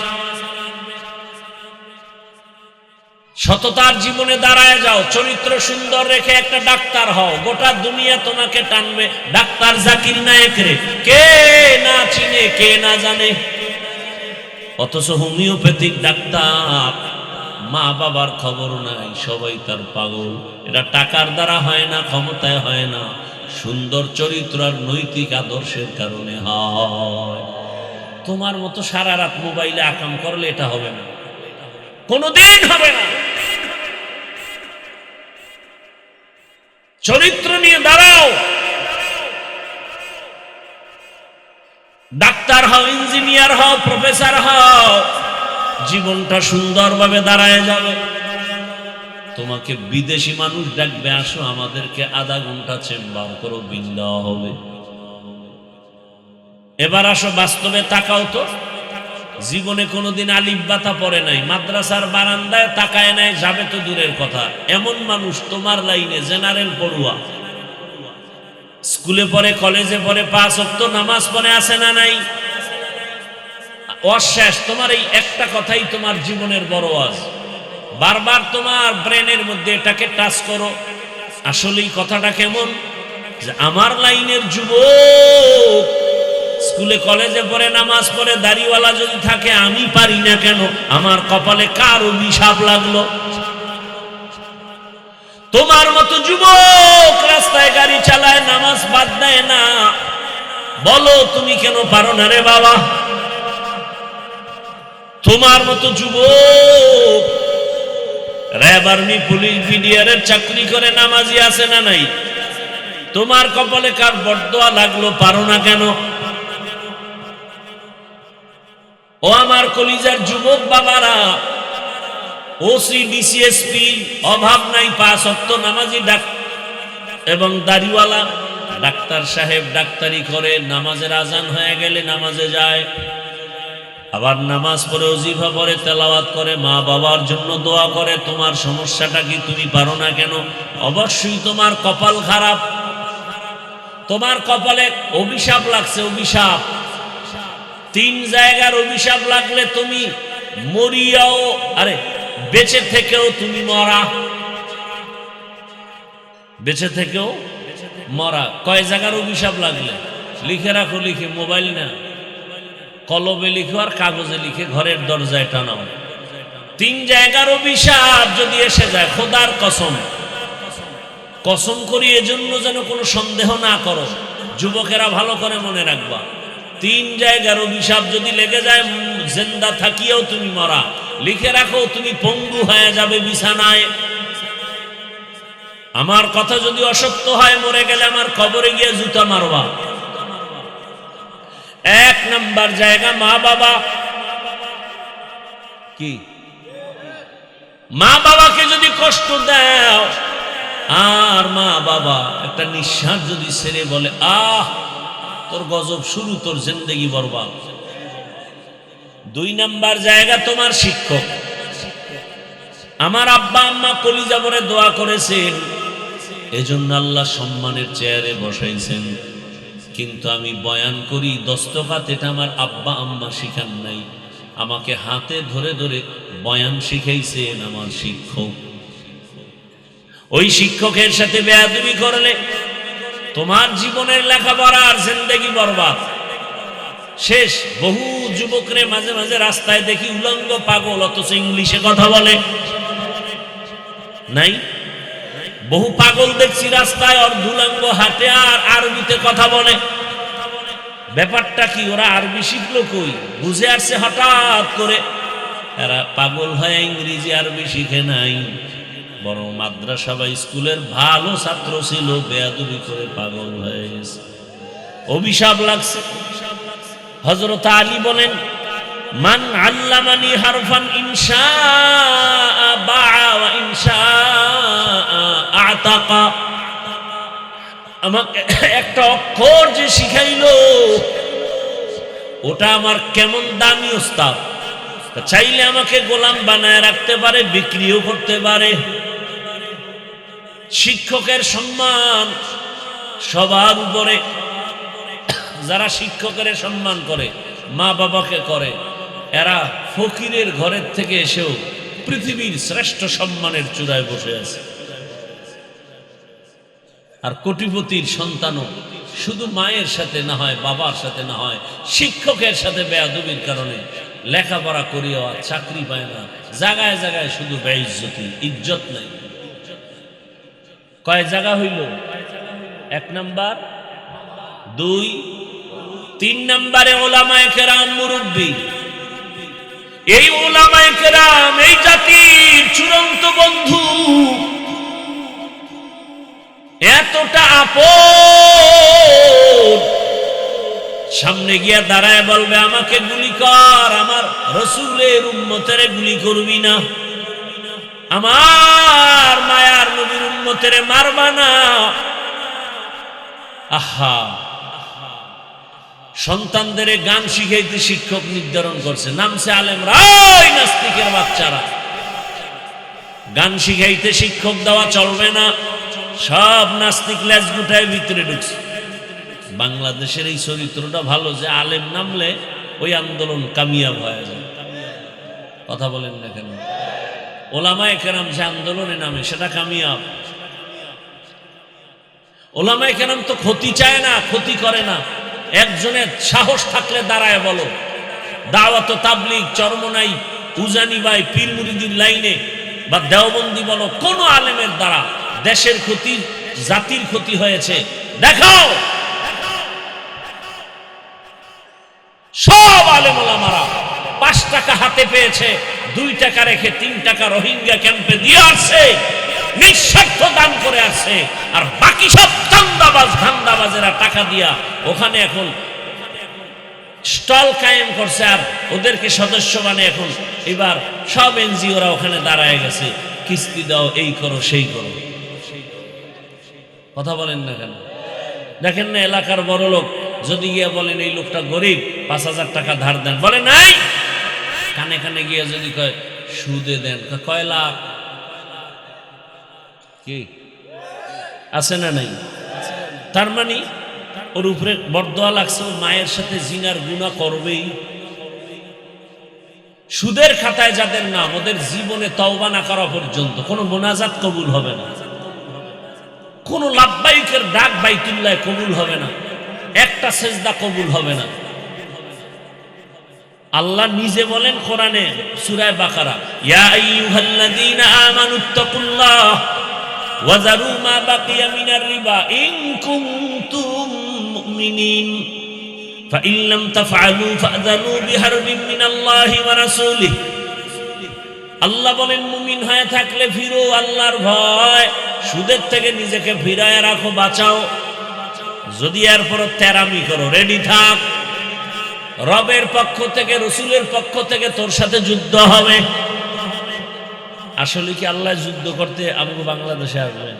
Speaker 1: সততার জীবনে দাঁড়ায় যাও, চরিত্র সুন্দর রেখে একটা ডাক্তার হও, গোটা দুনিয়া তোমাকে টানবে। ডাক্তার জাকির নায়েক রে কে না চিনে, কে না জানে, অথচ হোমিওপ্যাথিক ডাক্তার, মা বাবার খবর নাই, সবাই তার পাগল। এটা টাকার দ্বারা হয় না, ক্ষমতায় হয় না, সুন্দর চরিত্র আর নৈতিক আদর্শের কারণে হয়। তোমার মতো সারা রাত মোবাইলে আকাম করলে এটা হবে না, কোনোদিন হবে না। চরিত্র নিয়ে দাঁড়াও, ডাক্তার হও, ইঞ্জিনিয়ার হও, প্রফেসর হও, জীবনটা সুন্দরভাবে দাঁড়ায় যাবে। তোমাকে বিদেশি মানুষ ডাকবে, আসো আমাদেরকে আধা ঘন্টা চেম্বার করো, বিল দেওয়া হবে। এবার আসো বাস্তবে তাকাও তো, জীবনে কোনোদিন আলিফ বাতা পড়ে নাই, মাদ্রাসার বারান্দায় তাকায় নাই, যাবে তো দূরের কথা। এমন মানুষ তোমার লাইনে জেনারেল পড়ুয়া, স্কুলে পড়ে, কলেজে পড়ে, 5 ওয়াক্ত নামাজ পড়ে, আছে না নাই? অশেষ। তোমার এই একটা কথাই তোমার জীবনের বড় ওয়াজ। বারবার তোমার ব্রেনের মধ্যে এটাকে টাচ করো, আসলেই কথাটা কেমন, যে আমার লাইনের যুবক স্কুলে কলেজে পড়ে, নামাজ পড়ে, দাড়িওয়ালা যদি থাকে, আমি পারি না কেন? আমার কপালে কার অভিশাপ লাগলো? তোমার মতো যুবক রাস্তায় গাড়ি চালায়, নামাজ বাদ দেয় না, বলো তুমি কেন পারো না রে বাবা? তোমার মতো যুবক র্যাব, আর্মি, পুলিশ, বিডিআরের চাকরি করে, নামাজি আছে না নাই? তোমার কপালে কার বরদোয়া লাগলো, পারো না কেন? ও আমার কলিজার যুবক বাবারা, ওসি, ডিসিএসপি অভাব নাই, 5 ওয়াক্ত নামাজি এবং দাড়িওয়ালা ডাক্তার সাহেব ডাক্তারি করে, নামাজের আজান হয়ে গেলে নামাজে যায়, আবার নামাজ পড়ে, ওজিফা পড়ে, তেলাওয়াত করে, মা বাবার জন্য দোয়া করে। তোমার সমস্যাটা কি? তুমি পারো না কেন? অবশ্যই তোমার কপাল খারাপ, তোমার কপালে অভিশাপ লাগছে। অভিশাপ 3 জায়গার অভিশাপ লাগলে তুমি মরিয়াও, আরে বেঁচে থেকেও তুমি মরা, বেঁচে থেকেও মরা। কয় জায়গার অভিশাপ লাগলে লিখে রাখো, লিখে, মোবাইল না, কলমে লিখো আর কাগজে লিখে ঘরের দরজায় টানাও। 3 জায়গার অভিশাপ যদি এসে যায়, খোদার কসম, কসম করি এজন্য যেন কোনো সন্দেহ না করো, যুবকেরা ভালো করে মনে রাখবা, 3 জায়গার অভিশাপ যদি লেগে যায়, জিন্দা থাকিয়েও তুমি মরা। লিখে রাখো, তুমি পঙ্গু হয়ে যাবে বিছানায়। আমার কথা যদি অসত্য হয়, মরে গেলে আমার কবরে গিয়ে জুতা মারবা। 1 নাম্বার জায়গা মা বাবা। কি মা বাবাকে যদি কষ্ট দাও, আর মা বাবা একটা নিঃশ্বাস যদি ছেড়ে বলে, আহ তোর গজব শুরু, তোর জিন্দেগি বরবাদ। 2 নাম্বার জায়গা তোমার শিক্ষক। আমার আব্বা আম্মা কলিজা ভরে দোয়া করেছেন, এজন্য আল্লাহ সম্মানের চেয়ারে বসাইছেন। কিন্তু আমি বয়ান করি দস্তখাত, এটা আমার আব্বা আম্মা শিখান নাই, আমাকে হাতে ধরে ধরে বয়ান শিখাইছেন আমার শিক্ষক। ওই শিক্ষকের সাথে বেয়াদবি করলে তোমার জীবনের লেখাপড়া আর জিন্দেগি বরবাদ, শেষ। বহু যুবকরে মাঝে মাঝে রাস্তায় দেখি উলঙ্গ পাগল, অথচ ইংলিশে কথা বলে নাই। বহু পাগল দেখছি রাস্তায় অর্ধুলঙ্গ হাঁটে আর আরবিতে কথা বলে। ব্যাপারটা কি? ওরা আরবি শিখলো কই? বুঝে আসছে হঠাৎ করে। এরা পাগল হয়ে ইংরেজি আরবি শিখে নাই, বরং মাদ্রাসা বা স্কুলের ভালো ছাত্র ছিল, বেয়াদবি করে পাগল হয়ে গেছে, অভিশাপ লাগছে। হযরত আলী বলেন, মান আল্লামানি হারফান ইনশাআ বাআ ওয়া ইনশাআ আতাকা। আমাকে একটা অক্ষর যে শিখাইলো, ওটা আমার কেমন দামি উস্তাদ, চাইলে আমাকে গোলাম বানায় রাখতে পারে, বিক্রিও করতে পারে। শিক্ষকের সম্মান সবার উপরে। যারা শিক্ষকের সম্মান করে, মা বাবাকে করে, এরা ফকিরের ঘরের থেকে এসেও পৃথিবীর শ্রেষ্ঠ সম্মানের চূড়ায় বসে আছে। আর কোটিপতির সন্তানও শুধু মায়ের সাথে না হয়, বাবার সাথে না হয়, শিক্ষকের সাথে বেয়াদবির কারণে লেখাপড়া করিও আর চাকরি পায় না। জায়গায় জায়গায় শুধু বেইজ্জতি, ইজ্জত নাই। কয় জায়গা হইল? 1 নাম্বার, 2, 3 নাম্বারে ওলামায়ে কেরাম, মুরব্বী। এই ওলামায়ে কেরাম এই জাতির চূড়ান্ত বন্ধু, এতটা আপন। সামনে গিয়া দাঁড়ায় বলবে, আমাকে গুলি কর, আমার রসুলের উম্মতের গুলি করবি না, আমার মায়ার নবীর উম্মতের মারবা না। আহা, সন্তানদের গান শিখাইতে শিক্ষক নির্ধারণ করছে, নামছে আলেমরা। ওই নাস্তিকের বাচ্চারা, গান শিখাইতে শিক্ষক দেওয়া চলবে না। সব নাস্তিক লেজ গুটায় ভিতরে ঢুকছে। বাংলাদেশের এই চরিত্রটা ভালো যে আলেম নামলে ওই আন্দোলন কামিয়াব হয়ে যায়। কথা বলেন না কেন? ওলামায়ে কেরাম যে আন্দোলনে নামে সেটা কামিয়াব। ওলামায়ে কেরাম তো ক্ষতি চায় না, ক্ষতি করে না। একজনের সাহস থাকলে দাঁড়ায় বলো, দাওয়াত তাবলীগ, চরমনাই, উজানি ভাই, পীর মুরিদির লাইনে বা দেওবন্দি বলো, কোন আলেমের দ্বারা দেশের ক্ষতি, জাতির ক্ষতি হয়েছে দেখাও। সব আলেম ওলামারা 5 টাকা হাতে পেয়েছে, 2 টাকা রেখে 3 টাকা রোহিঙ্গা ক্যাম্পে দিয়ে আসছে, নিঃস্বার্থ দান করে আসছে। আর বাকি সব চান্দাবাজ ধান্দাবাজেরা টাকা দিয়া ওখানে এখন স্টল কায়েম করছে, আর ওদেরকে সদস্য বানিয়ে এখন এবার সব এনজিওরা ওখানে দাঁড়ায় গেছে, কিস্তি দাও, এই করো, সেই করো। কথা বলেন না কেন? দেখেন না এলাকার বড় লোক যদি গিয়া বলেন এই লোকটা গরিব, 5,000 টাকা ধার দেন, বলে নাই। কানে কানে গিয়া যদি কয় সুদে দেন, কয় লাখ, কি আছে না নাই? তার মানে ওর উপরে বরদোয়া লাগছে, ও মায়ের সাথে জিনার গুনাহ করবেই। সুদের খাতায় যাদের নাম, ওদের জীবনে তওবা না করা পর্যন্ত কোনো মোনাজাত কবুল হবে না, কোনো লাব্বাইকের ডাক বাইতুল্লাহ কবুল হবে না, একটা সেজদা কবুল হবে না। আল্লাহ নিজে বলেন কোরআনে সূরা বাকারা, ইয়া আইয়ুহাল্লাযীনা আমানুত্তাকুল্লাহ ওয়া যারু মা বাকিয়া মিনার রিবা ইন কুনতুম মুমিনিন ফাইন লাম তাফআলু ফাযানু বিহারবিন মিনাল্লাহি ওয়া রাসূলিহি। আল্লাহ বলেন মুমিন হয়ে থাকলে ফিরো আল্লাহর ভয়, সুদের থেকে নিজেকে ফিরায় রাখো, বাঁচাও। যদি এরপর তেরামি করো, রেডি থাক, রবের পক্ষ থেকে রাসূলের পক্ষ থেকে তোর সাথে যুদ্ধ হবে। আসলে কি আল্লাহ যুদ্ধ করতে আমাকে বাংলাদেশে আসবেন?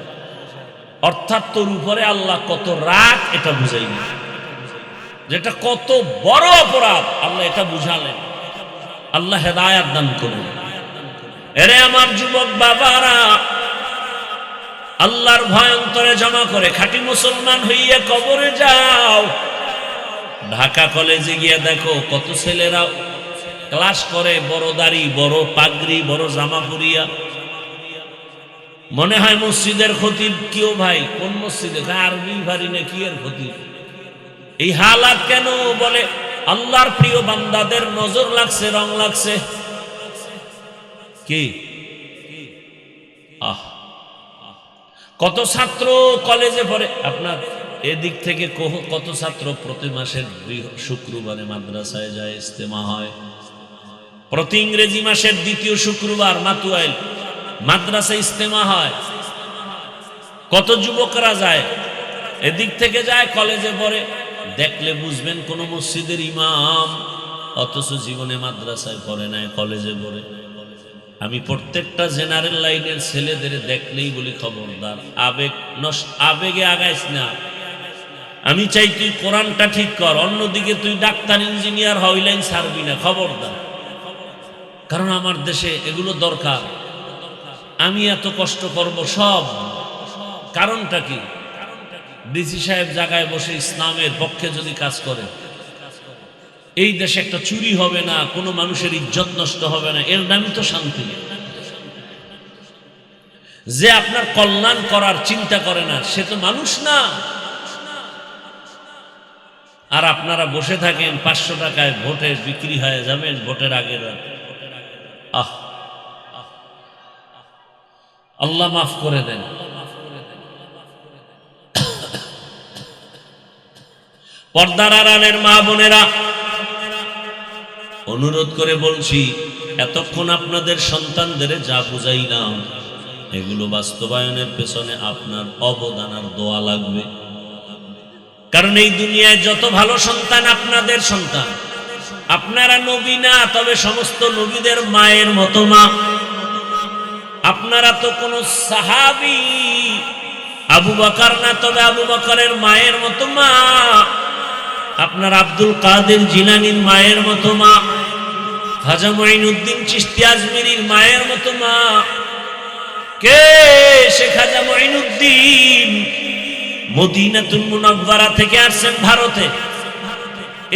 Speaker 1: অর্থাৎ তোর উপরে আল্লাহ কত রাগ এটা বুঝাইনি, যেটা কত বড় অপরাধ আল্লাহ এটা বুঝালেন। আল্লাহ হেদায়েত দান করুন। এরে আমার যুবক বাবারা, আল্লাহর ভয় অন্তরে জমা করে খাঁটি মুসলমান হইয়া কবরে যাও। ঢাকা কলেজে গিয়ে দেখো কত ছেলেরা ক্লাস করে, বড় দাড়ি, বড় পাগড়ি, বড় জামা পরিয়া, মনে হয় মসজিদের খতিব। কেউ ভাই কোন মসজিদে? আরবি ভারি না কি এর খতিব? এই হালাত কেন? বলে আল্লাহর প্রিয় বান্দাদের নজর লাগছে, রং লাগছে। কি কত ছাত্র কলেজে পড়ে। আপনার এদিক থেকে কত ছাত্র প্রতি মাসের শুক্রবারে মাদ্রাসায় যায়, ইজতেমা হয়। প্রতি ইংরেজি মাসের দ্বিতীয় শুক্রবার মাতুয়াইল মাদ্রাসায় ইজতেমা হয়। কত যুবকরা যায়, এদিক থেকে যায়, কলেজে পড়ে। দেখলে বুঝবেন কোন মসজিদের ইমাম, অথচ জীবনে মাদ্রাসায় পড়ে নাই, কলেজে পড়ে। আমি প্রত্যেকটা জেনারেল লাইনের ছেলেদের দেখলেই বলি খবরদার, আবেগে আগাইস না। আমি চাই তুই কোরআনটা ঠিক কর, অন্যদিকে তুই ডাক্তার ইঞ্জিনিয়ার হই, লাইন ছাড়বি না, খবরদার। কারণ আমার দেশে এগুলো দরকার। আমি এত কষ্ট করব সব, কারণটা কি? ডিসি সাহেব জায়গায় বসে ইসলামের পক্ষে যদি কাজ করে, এই দেশে একটা চুরি হবে না, কোনো মানুষের ইজ্জত নষ্ট হবে না, এর নামই তো শান্তি। যে আপনার কল্যাণ করার চিন্তা করে না, সে তো মানুষ না। আর আপনারা বসে থাকেন 500 টাকায় ভোটে বিক্রি হয়ে যাবেন ভোটের আগের রাত। আল্লাহ মাফ করে দেন। পর্দার আড়ালের মা বোনেরা, অনুরোধ করে বলছি, এতক্ষণ আপনাদের সন্তানদের যা বুঝাইলাম, এগুলো বাস্তবায়নের পেছনে আপনার অবদান আর দোয়া লাগবে। কারণ এই দুনিয়ায় যত ভালো সন্তান আপনাদের সন্তান। আপনারা নবী না, তবে সমস্ত নবীদের মায়ের মতো মা। আপনারা তো কোন সাহাবী আবু বকর না, তবে আবু বকরের মায়ের মতো মা। আপনার আব্দুল কাদের জিলানীর মায়ের মতো মা, খাজা মঈনুদ্দিন চিশতি আজমিরির মায়ের মতো মা। কে সে খাজা মঈনুদ্দিন? মদিনাতুল মুনাওয়ারা থেকে আসছেন ভারতে,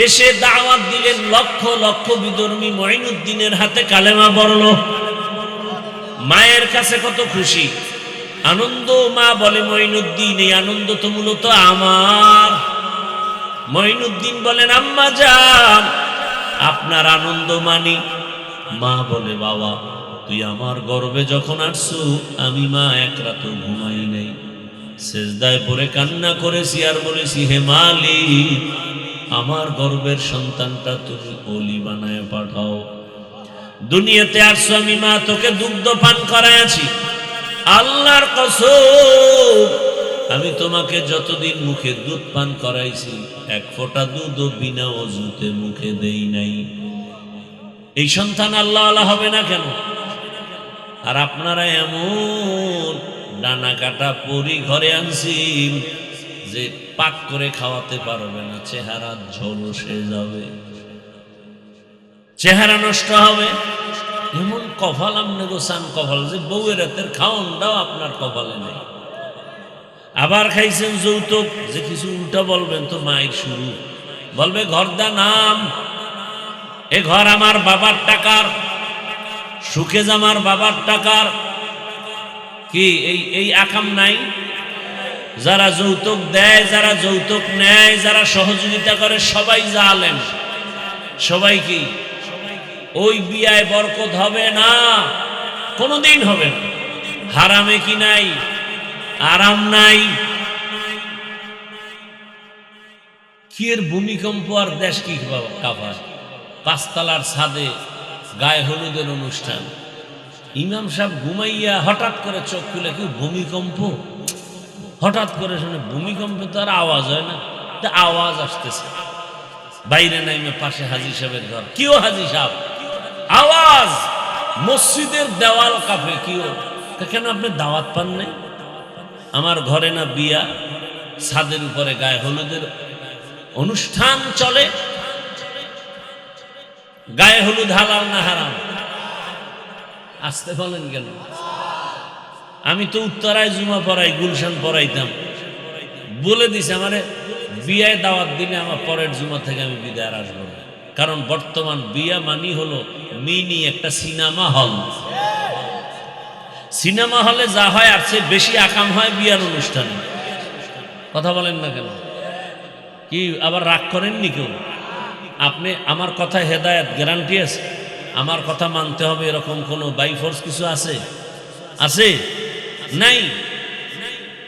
Speaker 1: এসে দাওয়াত দিলেন, লক্ষ লক্ষ বিধর্মী মঈনুদ্দিনের হাতে কালেমা পড়ল। মায়ের কাছে কত খুশি, আনন্দ। মা বলে মঈনুদ্দিন, এই আনন্দ তো মূলত আমার। মঈনুদ্দিন বলেন আম্মা জান, আপনার আনন্দ মানি। মা বলে বাবা, তুই আমার গর্ভে যখন আসছু, আমি মা এক রাত ঘুমাই নাই, সেজদায় পড়ে কান্না করেছি আর বলেছি, হে মালিক, আমার গর্ভের সন্তানটা তুমি ওলি বানায় পাঠাও। দুনিয়াতে আসছো আমি মা তোকে দুগ্ধ পান করাইছি, আল্লাহর কসম আমি তোমাকে যতদিন মুখে দুধ পান করাইছি, এক ফোঁটা দুধও বিনা ওযুতে মুখে দেই নাই। এই সন্তান আল্লাহ আল্লাহ হবে না কেন? আর আপনারা এমন ডানা কাটা পরি ঘরে আনছি যে পাক করে খাওয়াতে পারবে না, চেহারা ঝলসে যাবে, চেহারা নষ্ট হবে। এমন কপাল আমনে গোসান কপাল যে বউয়ের রাতের খাওয়ানটাও আপনার কপালে নেই। আবার খাইছেন যৌতুক, যে কিছু উল্টা বলবেন তো মায়ের শুরু, বলবে ঘরদা নাম, এ ঘর আমার বাবার টাকার, সুখেজ আমার বাবার টাকার। কি এই আকাম নাই? যারা যৌতুক দেয়, যারা যৌতুক নেয়, যারা সহযোগিতা করে, সবাই জালেম। সবাই কি ওই বিয়ায় বরকত হবে না, কোনোদিন হবে না। হারামে কি নাই? আরাম নাই। কি এর ভূমিকম্প আর দেশ কি কাঁপায়? পাঁচতলার ছাদে গায়ে হলুদের অনুষ্ঠান, ইমাম সাহেব ঘুমাইয়া হঠাৎ করে চোখ খুলে, কি ভূমিকম্প? হঠাৎ করে শুনে ভূমিকম্পে তো আর আওয়াজ হয় না, তা আওয়াজ আসতেছে। বাইরে নাইমে পাশে হাজী সাহেবের ঘর, কিও হাজী সাহেব, আওয়াজ, মসজিদের দেওয়াল কাঁপে। কিও? কেন আপনি দাওয়াত পান নাই? আমার ঘরে না বিয়া, ছাদের উপরে গায়ে হলুদের অনুষ্ঠান চলে। গায়ে হলুদ হালাল না হারাম? আসতে বলেন কেন? আমি তো উত্তরায় জুমা পড়াই, গুলশান পড়াইতাম, বলে দিছে আমারে বিয়ায় দাওয়াত দিলে আমার পরের জুমা থেকে আমি বিদায় আর আসবো না। কারণ বর্তমান বিয়া মানি হলো মিনি একটা সিনেমা হল। সিনেমা হলে যা হয় আর চেয়ে বেশি আকাম হয় বিয়ার অনুষ্ঠানে। কথা বলেন না কেন? কি আবার রাগ করেননি কেউ? আপনি আমার কথায় হেদায়েত গ্যারান্টি আছে? আমার কথা মানতে হবে এরকম কোনো বাই ফোর্স কিছু আছে? আছে? নাই।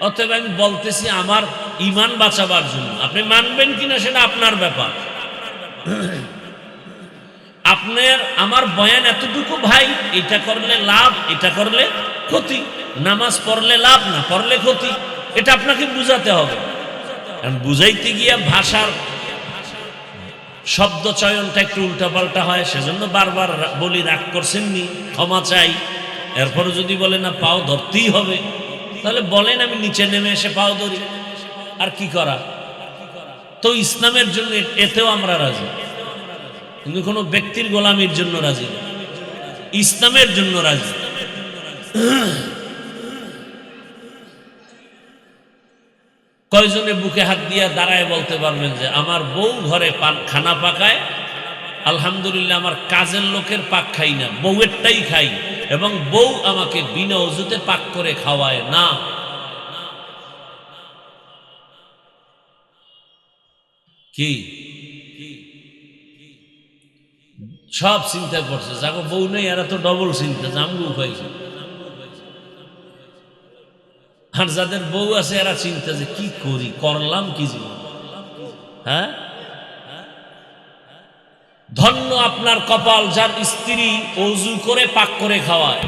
Speaker 1: অতএব আমি বলতেছি আমার ঈমান বাঁচাবার জন্য। আপনি মানবেন কিনা সেটা আপনার ব্যাপার। আপনার আমার বয়ান এতটুকু, ভাই এটা করলে লাভ, এটা করলে ক্ষতি, নামাজ পড়লে লাভ, না পড়লে ক্ষতি, এটা আপনাকে বুঝাতে হবে। বুঝাইতে গিয়া ভাষার শব্দ চয়নটা একটু উল্টাপাল্টা হয়, সেজন্য বারবার বলি, রাগ করছেননি, ক্ষমা চাই। এরপরে যদি বলে না পাও ধরতেই হবে, তাহলে বলেন আমি নিচে নেমে এসে পাও ধরি। আর কি করা? তো ইসলামের জন্য এতেও আমরা রাজি, কিন্তু কোনো ব্যক্তির গোলামির জন্য রাজি না, ইসলামের জন্য রাজি। কয়জনে বুকে হাত দিয়া দাঁড়ায় বলতে পারবেন যে আমার বউ ঘরে খানা পাকায়, আলহামদুলিল্লাহ আমার কাজের লোকের পাক খাই না, বউয়েরটাই খাই, এবং বউ আমাকে বিনা ওযুতে পাক করে খাওয়ায় না? কি সব চিন্তা করছে, যাগো বউ নেই এরা তো ডবল চিন্তা, জামগু পাইছে। আর যাদের বউ আছে এরা চিন্তা যে কি করি, করলাম কি জীবন। হ্যাঁ, ধন্য আপনার কপাল যার স্ত্রী ওযু করে পাক করে খাওয়ায়,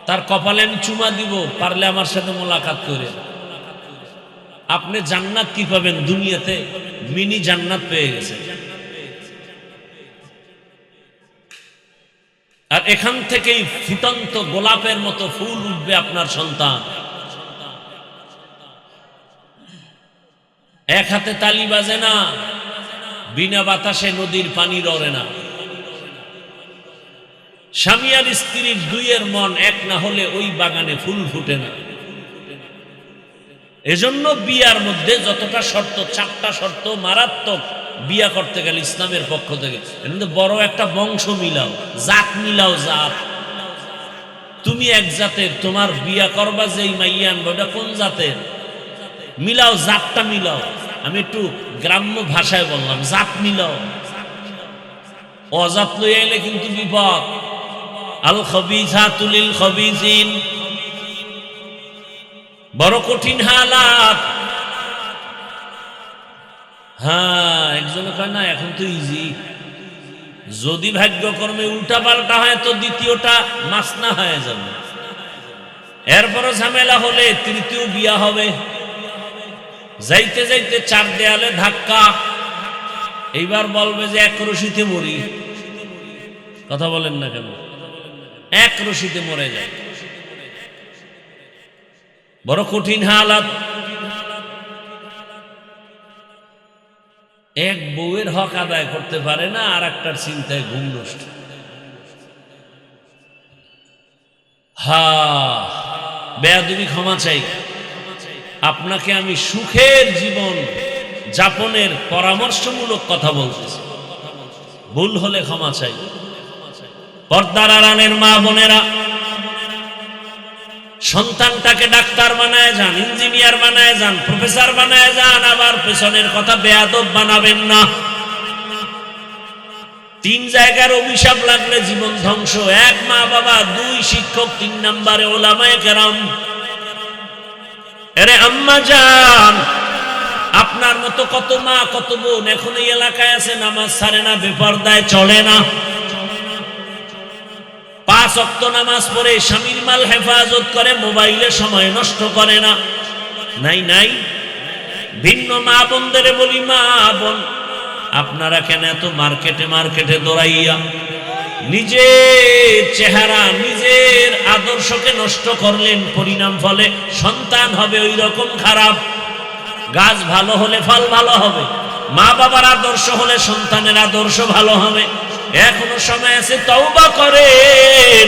Speaker 1: তার কপালে আমি চুমা দিব, পারলে আমার সাথে মোলাকাত করে। আপনি জান্নাত কি পাবেন? দুনিয়াতে মিনি জান্নাত পেয়ে গেছে। আর এখান থেকেই ফুটন্ত গোলাপের মতো ফুল উঠবে আপনার সন্তান। এক হাতে তালি বাজে না, বিনা বাতাসে নদীর পানি লড়ে না। স্বামী আর স্ত্রীর দুইয়ের মন এক না হলে ওই বাগানে ফুল ফুটে না। এজন্য বিয়ার মধ্যে যতটা শর্ত, 4টা শর্ত মারাত্মক বিয়া করতে গেলে ইসলামের পক্ষ থেকে। এর মধ্যে বড় একটা বংশ মিলাও, জাত মিলাও। জাত, তুমি এক জাতের, তোমার বিয়া করবা যেই মাইয়া আনবা ওটা কোন জাতের, মিলাও, জাতটা মিলাও। আমি একটু গ্রাম্য ভাষায় বললাম, জাত মিলাও। অজাত লই আইলে কিন্তু বিপদ। আল খবিসাতু লিল খবিসিন, বড় কঠিন হালাত। হ্যাঁ, একজনে কয় না এখন তো ইজি, যদি ভাগ্যক্রমে উল্টা পাল্টা হয় তো দ্বিতীয়টা মাসনা হয়ে যাবে, এরপরে ঝামেলা হলে তৃতীয় বিয়া হবে। যাইতে যাইতে 4 দেয়ালে ধাক্কা, এইবার বলবে যে এক রশিতে মরি। কথা বলেন না কেন? এক রশিতে মরে যায়। বড় কঠিন হালাত। এক বউয়ের হক আদায় করতে পারে না, আর একটার চিন্তায় ঘুম নষ্ট। বেয়াদবি, ক্ষমা চাই। আপনাকে আমি সুখের জীবন যাপনের পরামর্শমূলক কথা বলতেছি, ভুল হলে ক্ষমা চাই। পর্দার আড়ালের মা বোনেরা, সন্তানটাকে ডাক্তার বানায় যান, ইঞ্জিনিয়ার বানায় যান, প্রফেসর বানায় যান, আবার পেছনের কথা বেয়াদব বানাবেন না। 3 জায়গার অভিশাপ লাগলে জীবন ধ্বংস। 1 মা বাবা, 2 শিক্ষক, 3 নম্বরে ওলামায়ে কেরাম। আরে আম্মা জান, আপনার মতো কত মা কত বোন এখন এই এলাকায় আছে, নামাজ ছাড়ে না, বেপরদায় চলে না, 5 ওয়াক্ত নামাজ পড়ে, স্বামীর মাল হেফাজত করে, মোবাইলে সময় নষ্ট করে না। নাই নাই? ভিন্ন মা বোনদের বলি, মা বোন আপনারা কেন এত মার্কেটে দৌড়াইয়া নিজের চেহারা নিজের আদর্শকে নষ্ট করলেন? পরিণাম ফলে সন্তান হবে ওই রকম খারাপ। গাছ ভালো হলে ফল ভালো হবে, মা বাবার আদর্শ হলে সন্তানের আদর্শ ভালো হবে। এখনো সময় আছে, তওবা করেন,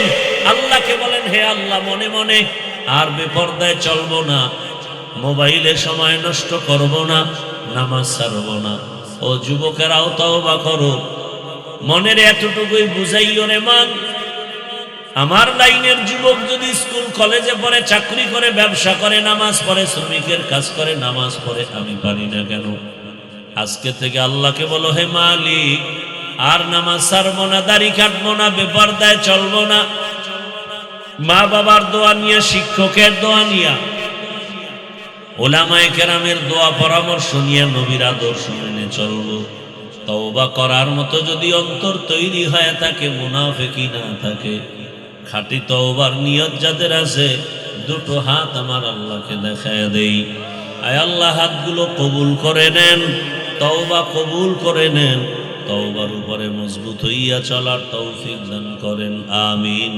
Speaker 1: আল্লাহকে বলেন, হে আল্লাহ মনে মনে আর বেপরদায় চলবো না, মোবাইলে সময় নষ্ট করব না, নামাজ ছাড়বো না। ও যুবকেরাও তওবা করো, মনের এতটুকুই বুঝাইও রে মান। আমার লাইনের যুবক যদি স্কুল কলেজে পড়ে, চাকরি করে, ব্যবসা করে, নামাজ পড়ে, শ্রমিকের কাজ করে, নামাজ পড়ে, আমি পারি না কেন? আজকে থেকে আল্লাহকে বলো, হে মালিক আর নামাজ ছাড়বো না, দাড়ি কাটবো না, বেপরদায় চলবো না। মা বাবার দোয়া নিয়ে, শিক্ষকের দোয়া নিয়ে, ওলামায়ে কেরামের দোয়া পরামর্শ নিয়ে নবীর আদর্শ মেনে চলবো। তওবা করার মতো যদি অন্তর তৈরি হয় থাকে, মুনাফিকি না থাকে, খাঁটি তওবার নিয়ত যাদের আছে, দুটো হাত আমার আল্লাহকে দেখায় দেই। আয় আল্লাহ, হাতগুলো কবুল করে নেন, তওবা কবুল করে নেন, তওবার উপরে মজবুত হইয়া চলার তৌফিক দান করেন, আমিন।